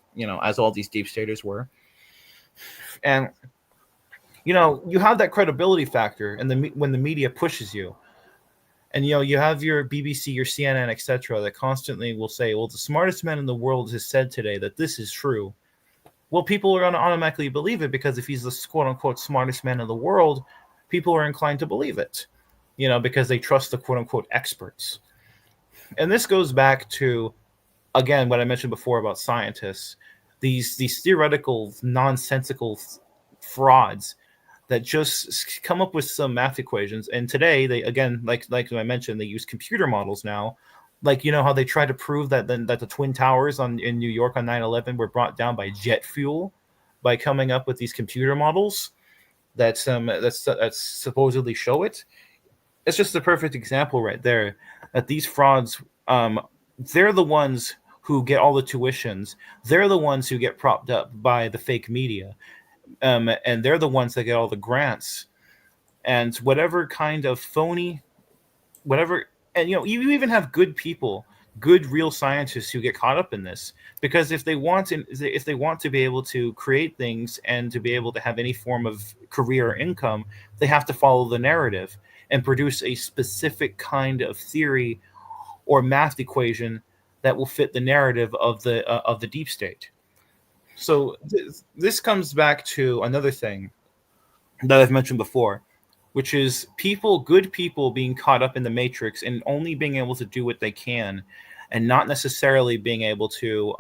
all these deep staters were. And you have that credibility factor, and when the media pushes you, and you have your BBC, your CNN, etc., that constantly will say, well, the smartest man in the world has said today that this is true. Well, people are going to automatically believe it, because if he's the quote unquote smartest man in the world, people are inclined to believe it, because they trust the quote unquote experts. And this goes back to, again, what I mentioned before about scientists, these theoretical, nonsensical frauds that just come up with some math equations. And today, they, again, like I mentioned, they use computer models now. Like, how they try to prove that the Twin Towers in New York on 9/11 were brought down by jet fuel by coming up with these computer models that supposedly show it. It's just the perfect example right there that these frauds, they're the ones who get all the tuitions. They're the ones who get propped up by the fake media. and they're the ones that get all the grants and whatever kind of phony, whatever. And you even have good people, good real scientists who get caught up in this, because if they want to be able to create things and to be able to have any form of career or income, they have to follow the narrative and produce a specific kind of theory or math equation that will fit the narrative of the deep state. So this comes back to another thing that I've mentioned before, which is good people being caught up in the matrix and only being able to do what they can, and not necessarily being able to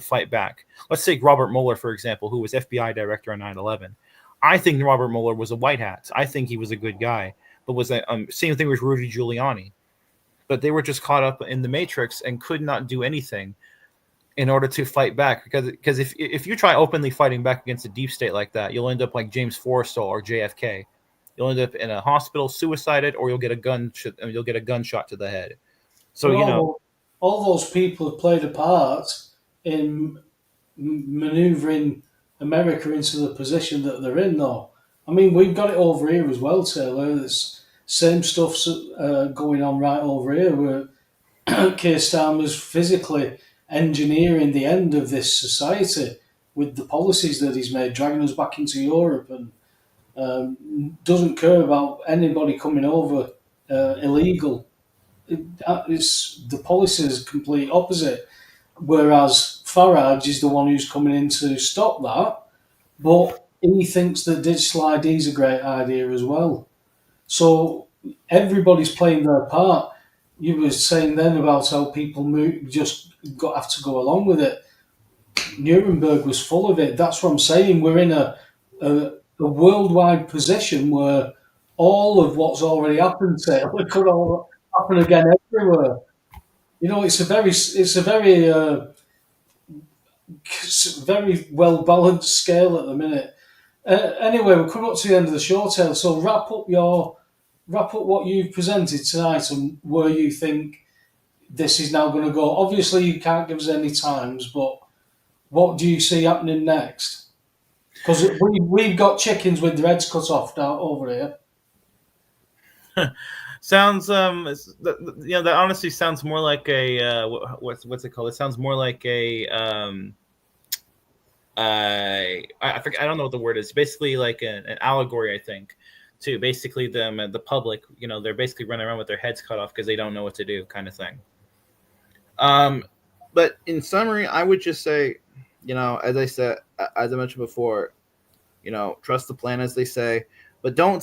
fight back. Let's take Robert Mueller, for example, who was FBI director on 9/11. I think Robert Mueller was a white hat. I think he was a good guy, but was that same thing with Rudy Giuliani. But they were just caught up in the matrix and could not do anything in order to fight back, because if you try openly fighting back against a deep state like that, you'll end up like James Forrestal or JFK. You'll end up in a hospital, suicided, or you'll get a gunshot to the head. So all those people have played a part in manoeuvring America into the position that they're in, though. I mean, we've got it over here as well, Taylor. There's same stuff's going on right over here, where Keir Starmer's physically engineering the end of this society with the policies that he's made, dragging us back into Europe, and doesn't care about anybody coming over illegal. The policy is complete opposite. Whereas Farage is the one who's coming in to stop that, but he thinks that digital ID is a great idea as well. So everybody's playing their part. You were saying then about how people have to go along with it. Nuremberg was full of it. That's what I'm saying. We're in a worldwide position where all of what's already happened to it could all happen again everywhere. It's a very well balanced scale at the minute. Anyway, we're coming up to the end of the show, Taylor. So wrap up what you've presented tonight and where you think this is now going to go. Obviously, you can't give us any times, but what do you see happening next? Because we've got chickens with their heads cut off down over here. Sounds that honestly sounds more like a what's it called? It sounds more like a I forget, I don't know what the word is. Basically, like an allegory, I think, to basically the public. They're basically running around with their heads cut off because they don't know what to do, kind of thing. But in summary, I would just say, as I mentioned before, trust the plan, as they say. But don't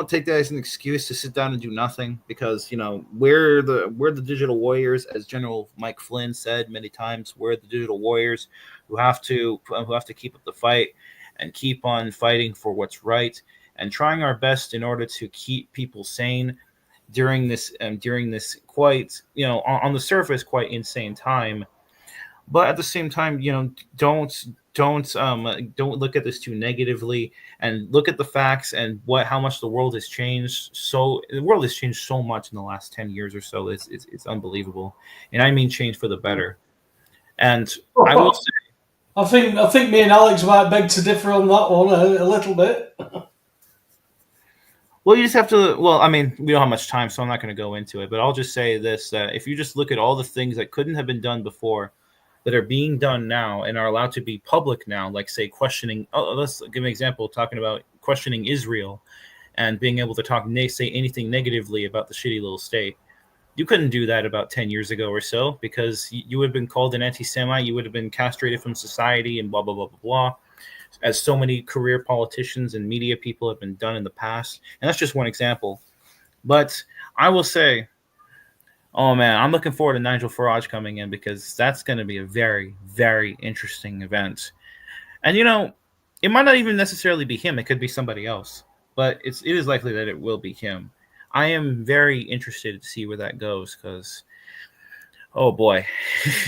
take that as an excuse to sit down and do nothing, because we're the digital warriors, as General Mike Flynn said many times. We're the digital warriors who have to keep up the fight and keep on fighting for what's right and trying our best in order to keep people sane during this quite on the surface quite insane time. But at the same time, don't look at this too negatively, and look at the facts and how much the world has changed. So the world has changed so much in the last 10 years or so. It's unbelievable, and I mean change for the better. And I will say, I think me and Alex might beg to differ on that one a little bit. Well, you just have to. Well, I mean, we don't have much time, so I'm not going to go into it. But I'll just say this: that if you just look at all the things that couldn't have been done before, that are being done now and are allowed to be public now, like say questioning. Let's give an example, talking about questioning Israel, and being able to say anything negatively about the shitty little state. You couldn't do that about 10 years ago or so, because you would have been called an anti-Semite. You would have been castrated from society and blah blah blah blah blah. As so many career politicians and media people have been done in the past. And that's just one example. But I will say, oh man, I'm looking forward to Nigel Farage coming in, because that's going to be a very, very interesting event. And it might not even necessarily be him. It could be somebody else. But it is likely that it will be him. I am very interested to see where that goes, because, oh boy.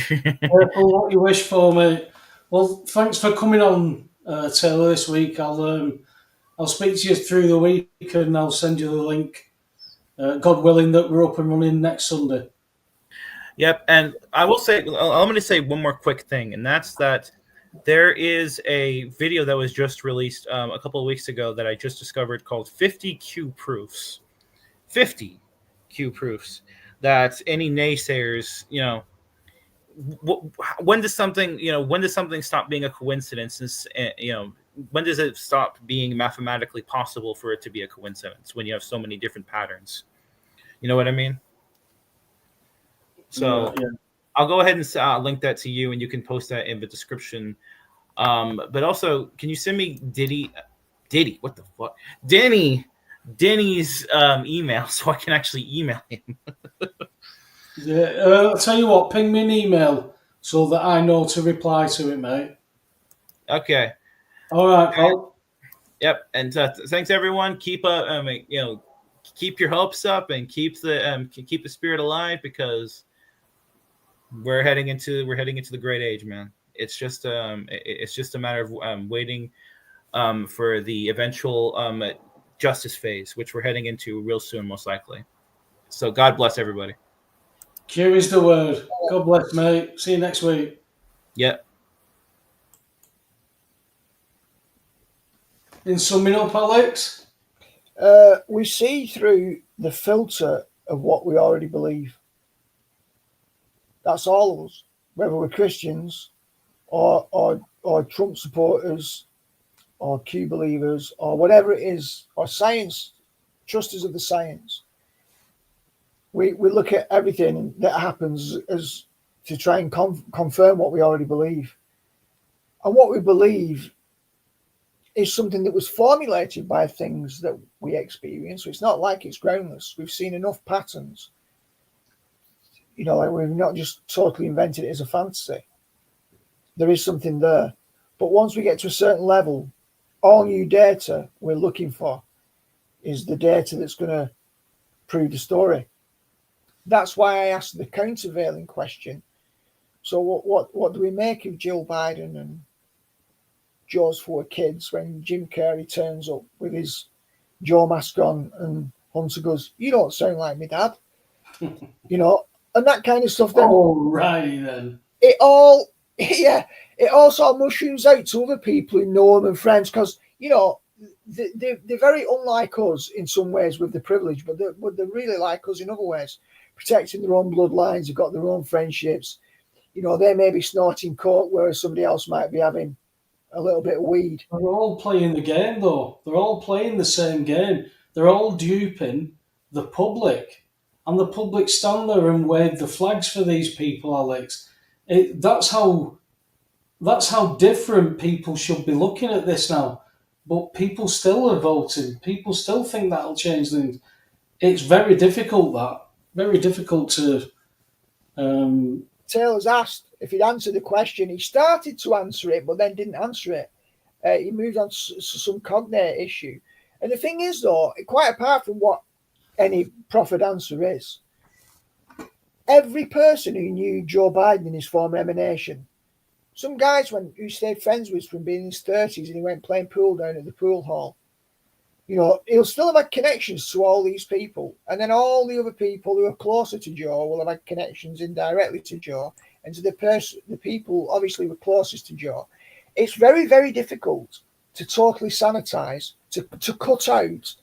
Careful what you wish for, mate. Well, thanks for coming on, Taylor, this week. I'll speak to you through the week, and I'll send you the link. God willing that we're up and running next Sunday. Yep, and I will say, I'm going to say one more quick thing, and that's that There is a video that was just released a couple of weeks ago that I just discovered called 50 Q Proofs. 50 Q Proofs that any naysayers, when does something, when does something stop being a coincidence? When does it stop being mathematically possible for it to be a coincidence when you have so many different patterns? You know what I mean? So Yeah. I'll go ahead and link that to you, and you can post that in the description. But also, can you send me Diddy, what the fuck? Denny's email so I can actually email him. Yeah, I'll tell you what, ping me an email so that I know to reply to it, mate. Okay. All right, pal. Yep. And thanks everyone. Keep keep your hopes up and keep the spirit alive, because we're heading into the great age, man. It's just a matter of waiting for the eventual justice phase, which we're heading into real soon, most likely. So God bless everybody. Q is the word. God bless, mate. See you next week. Yep. In summing up, Alex? We see through the filter of what we already believe. That's all of us, whether we're Christians or Trump supporters or Q believers or whatever it is, or science, trusters of the science. We look at everything that happens as to try and confirm what we already believe. And what we believe is something that was formulated by things that we experience. So it's not like it's groundless. We've seen enough patterns. Like we've not just totally invented it as a fantasy. There is something there. But once we get to a certain level, all new data we're looking for is the data that's going to prove the story. That's why I asked the countervailing question. So what do we make of Jill Biden and Joe's 4 kids when Jim Carrey turns up with his Joe mask on and Hunter goes, "You don't sound like me, Dad." And that kind of stuff. Then, alrighty then. It all sort of mushrooms out to other people who know them and friends, because they're very unlike us in some ways with the privilege, but they're really like us in other ways, protecting their own bloodlines. They've got their own friendships. They may be snorting coke, whereas somebody else might be having a little bit of weed. They're all playing the game, though. They're all playing the same game. They're all duping the public. And the public stand there and wave the flags for these people, Alex. That's how different people should be looking at this now. But people still are voting. People still think that'll change things. It's very difficult, that. Very difficult to... Taylor's asked if he'd answer the question. He started to answer it, but then didn't answer it. He moved on to some cognate issue. And the thing is, though, quite apart from what any proffered answer is, every person who knew Joe Biden in his former emanation, some guys who stayed friends with from being in his 30s and he went playing pool down at the pool hall, he'll still have had connections to all these people. And then all the other people who are closer to Joe will have had connections indirectly to Joe and to the people obviously who were closest to Joe. It's very, very difficult to totally sanitize, to cut out.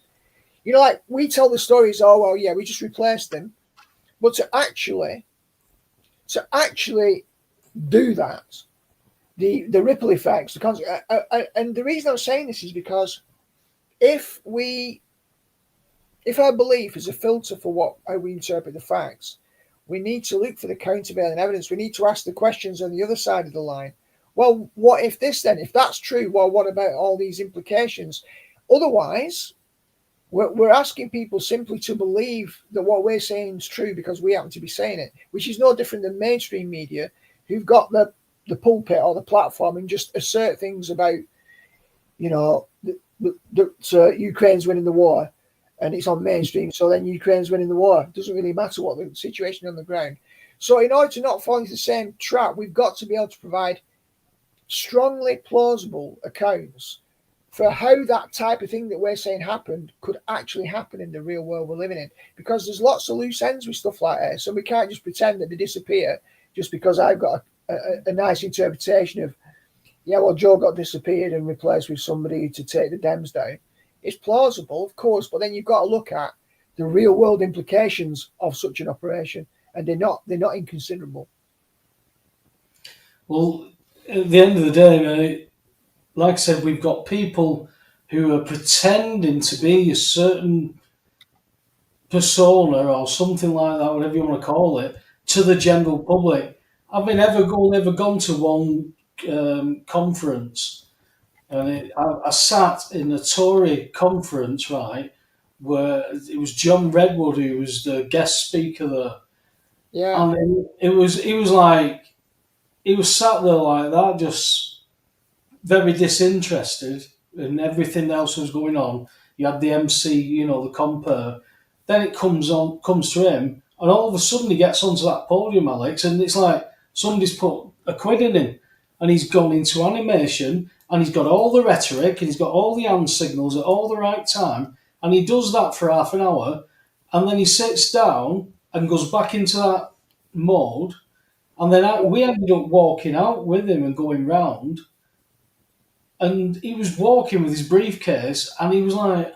Like we tell the stories, oh, well, yeah, we just replaced them. But to actually do that, the ripple effects, and the reason I'm saying this is because if our belief is a filter for how we interpret the facts, we need to look for the countervailing evidence. We need to ask the questions on the other side of the line. Well, what if this then? If that's true, well, what about all these implications? Otherwise, we're asking people simply to believe that what we're saying is true because we happen to be saying it, which is no different than mainstream media who've got the pulpit or the platform and just assert things about, that Ukraine's winning the war and it's on mainstream. So then Ukraine's winning the war. It doesn't really matter what the situation on the ground. So in order to not fall into the same trap, we've got to be able to provide strongly plausible accounts for how that type of thing that we're saying happened could actually happen in the real world we're living in. Because there's lots of loose ends with stuff like that. So we can't just pretend that they disappear just because I've got a nice interpretation of, Yeah, well, Joe got disappeared and replaced with somebody to take the Dems down. It's plausible, of course, but then you've got to look at the real world implications of such an operation, and they're not inconsiderable. Well, at the end of the day, mate, like I said, we've got people who are pretending to be a certain persona or something like that, whatever you want to call it, to the general public. I've ever gone to one conference, and I sat in a Tory conference, right, where it was John Redwood who was the guest speaker there, Yeah, and it was like he was sat there like that, just very disinterested in everything else was going on. You had the MC, the compere. Then it comes to him, and all of a sudden he gets onto that podium, Alex, and it's like somebody's put a quid in him, and he's gone into animation, and he's got all the rhetoric, and he's got all the hand signals at all the right time, and he does that for half an hour, and then he sits down and goes back into that mode, and then we ended up walking out with him and going round, and he was walking with his briefcase, and he was like,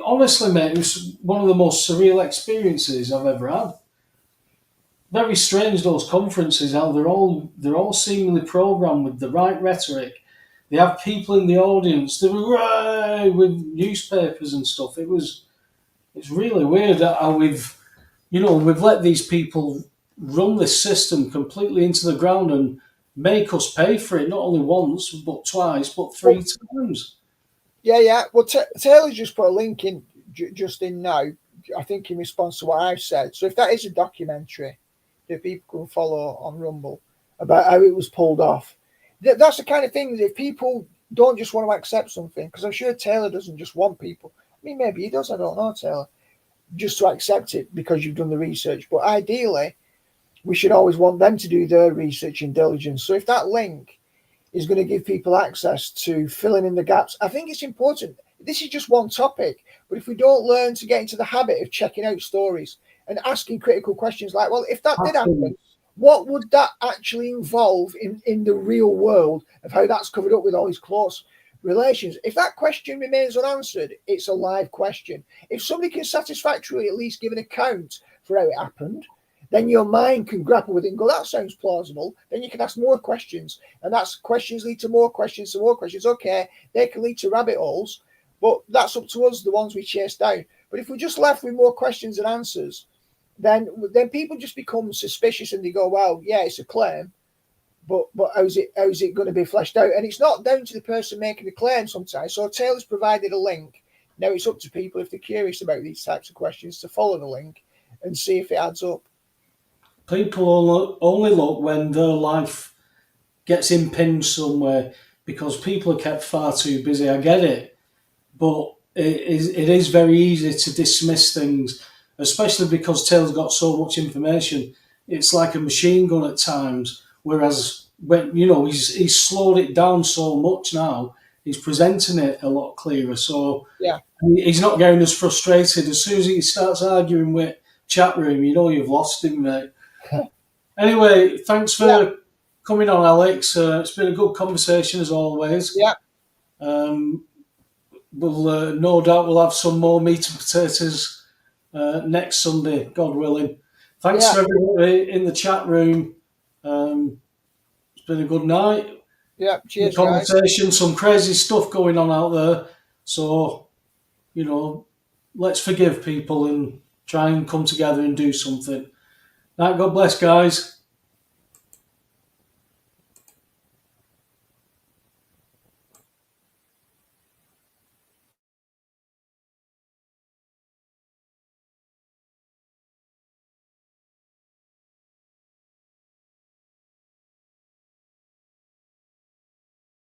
honestly, mate, it was one of the most surreal experiences I've ever had. Very strange, those conferences, how they're all seemingly programmed with the right rhetoric. They have people in the audience, they were with newspapers and stuff. It's really weird how we've let these people run this system completely into the ground and make us pay for it, not only once, but twice, but three times. yeah. Well, Taylor just put a link in just in now. I think in response to what I've said. So if that is a documentary that people can follow on Rumble about how it was pulled off, that's the kind of thing that if people don't just want to accept something, because I'm sure Taylor doesn't just want people. I mean, maybe he does. I don't know, Taylor. Just to accept it because you've done the research. But ideally, we should always want them to do their research and diligence. So if that link is going to give people access to filling in the gaps, I think it's important. This is just one topic, but if we don't learn to get into the habit of checking out stories and asking critical questions like, well, if that did happen, what would that actually involve in the real world of how that's covered up with all these close relations? If that question remains unanswered, it's a live question. If somebody can satisfactorily at least give an account for how it happened, then your mind can grapple with it and go, that sounds plausible. Then you can ask more questions, and that's questions lead to more questions, to more questions. Okay, they can lead to rabbit holes, but that's up to us, the ones we chase down. But if we're just left with more questions and answers, then people just become suspicious and they go, well, yeah, it's a claim, but how's it going to be fleshed out? And it's not down to the person making the claim sometimes. So Taylor's provided a link. Now it's up to people, if they're curious about these types of questions, to follow the link and see if it adds up. People only look when their life gets impinged somewhere because people are kept far too busy. I get it, but it is very easy to dismiss things, especially because Taylor's got so much information. It's like a machine gun at times, whereas when he's slowed it down so much now, he's presenting it a lot clearer. So Yeah. he's not getting as frustrated. As soon as he starts arguing with chat room, you've lost him, mate. Anyway, thanks for coming on, Alex. It's been a good conversation as always. Yeah. We'll no doubt we'll have some more meat and potatoes next Sunday, God willing. Thanks for everybody in the chat room. It's been a good night. Yeah, cheers, conversation, guys. Some crazy stuff going on out there. So, let's forgive people and try and come together and do something. Right, God bless, guys.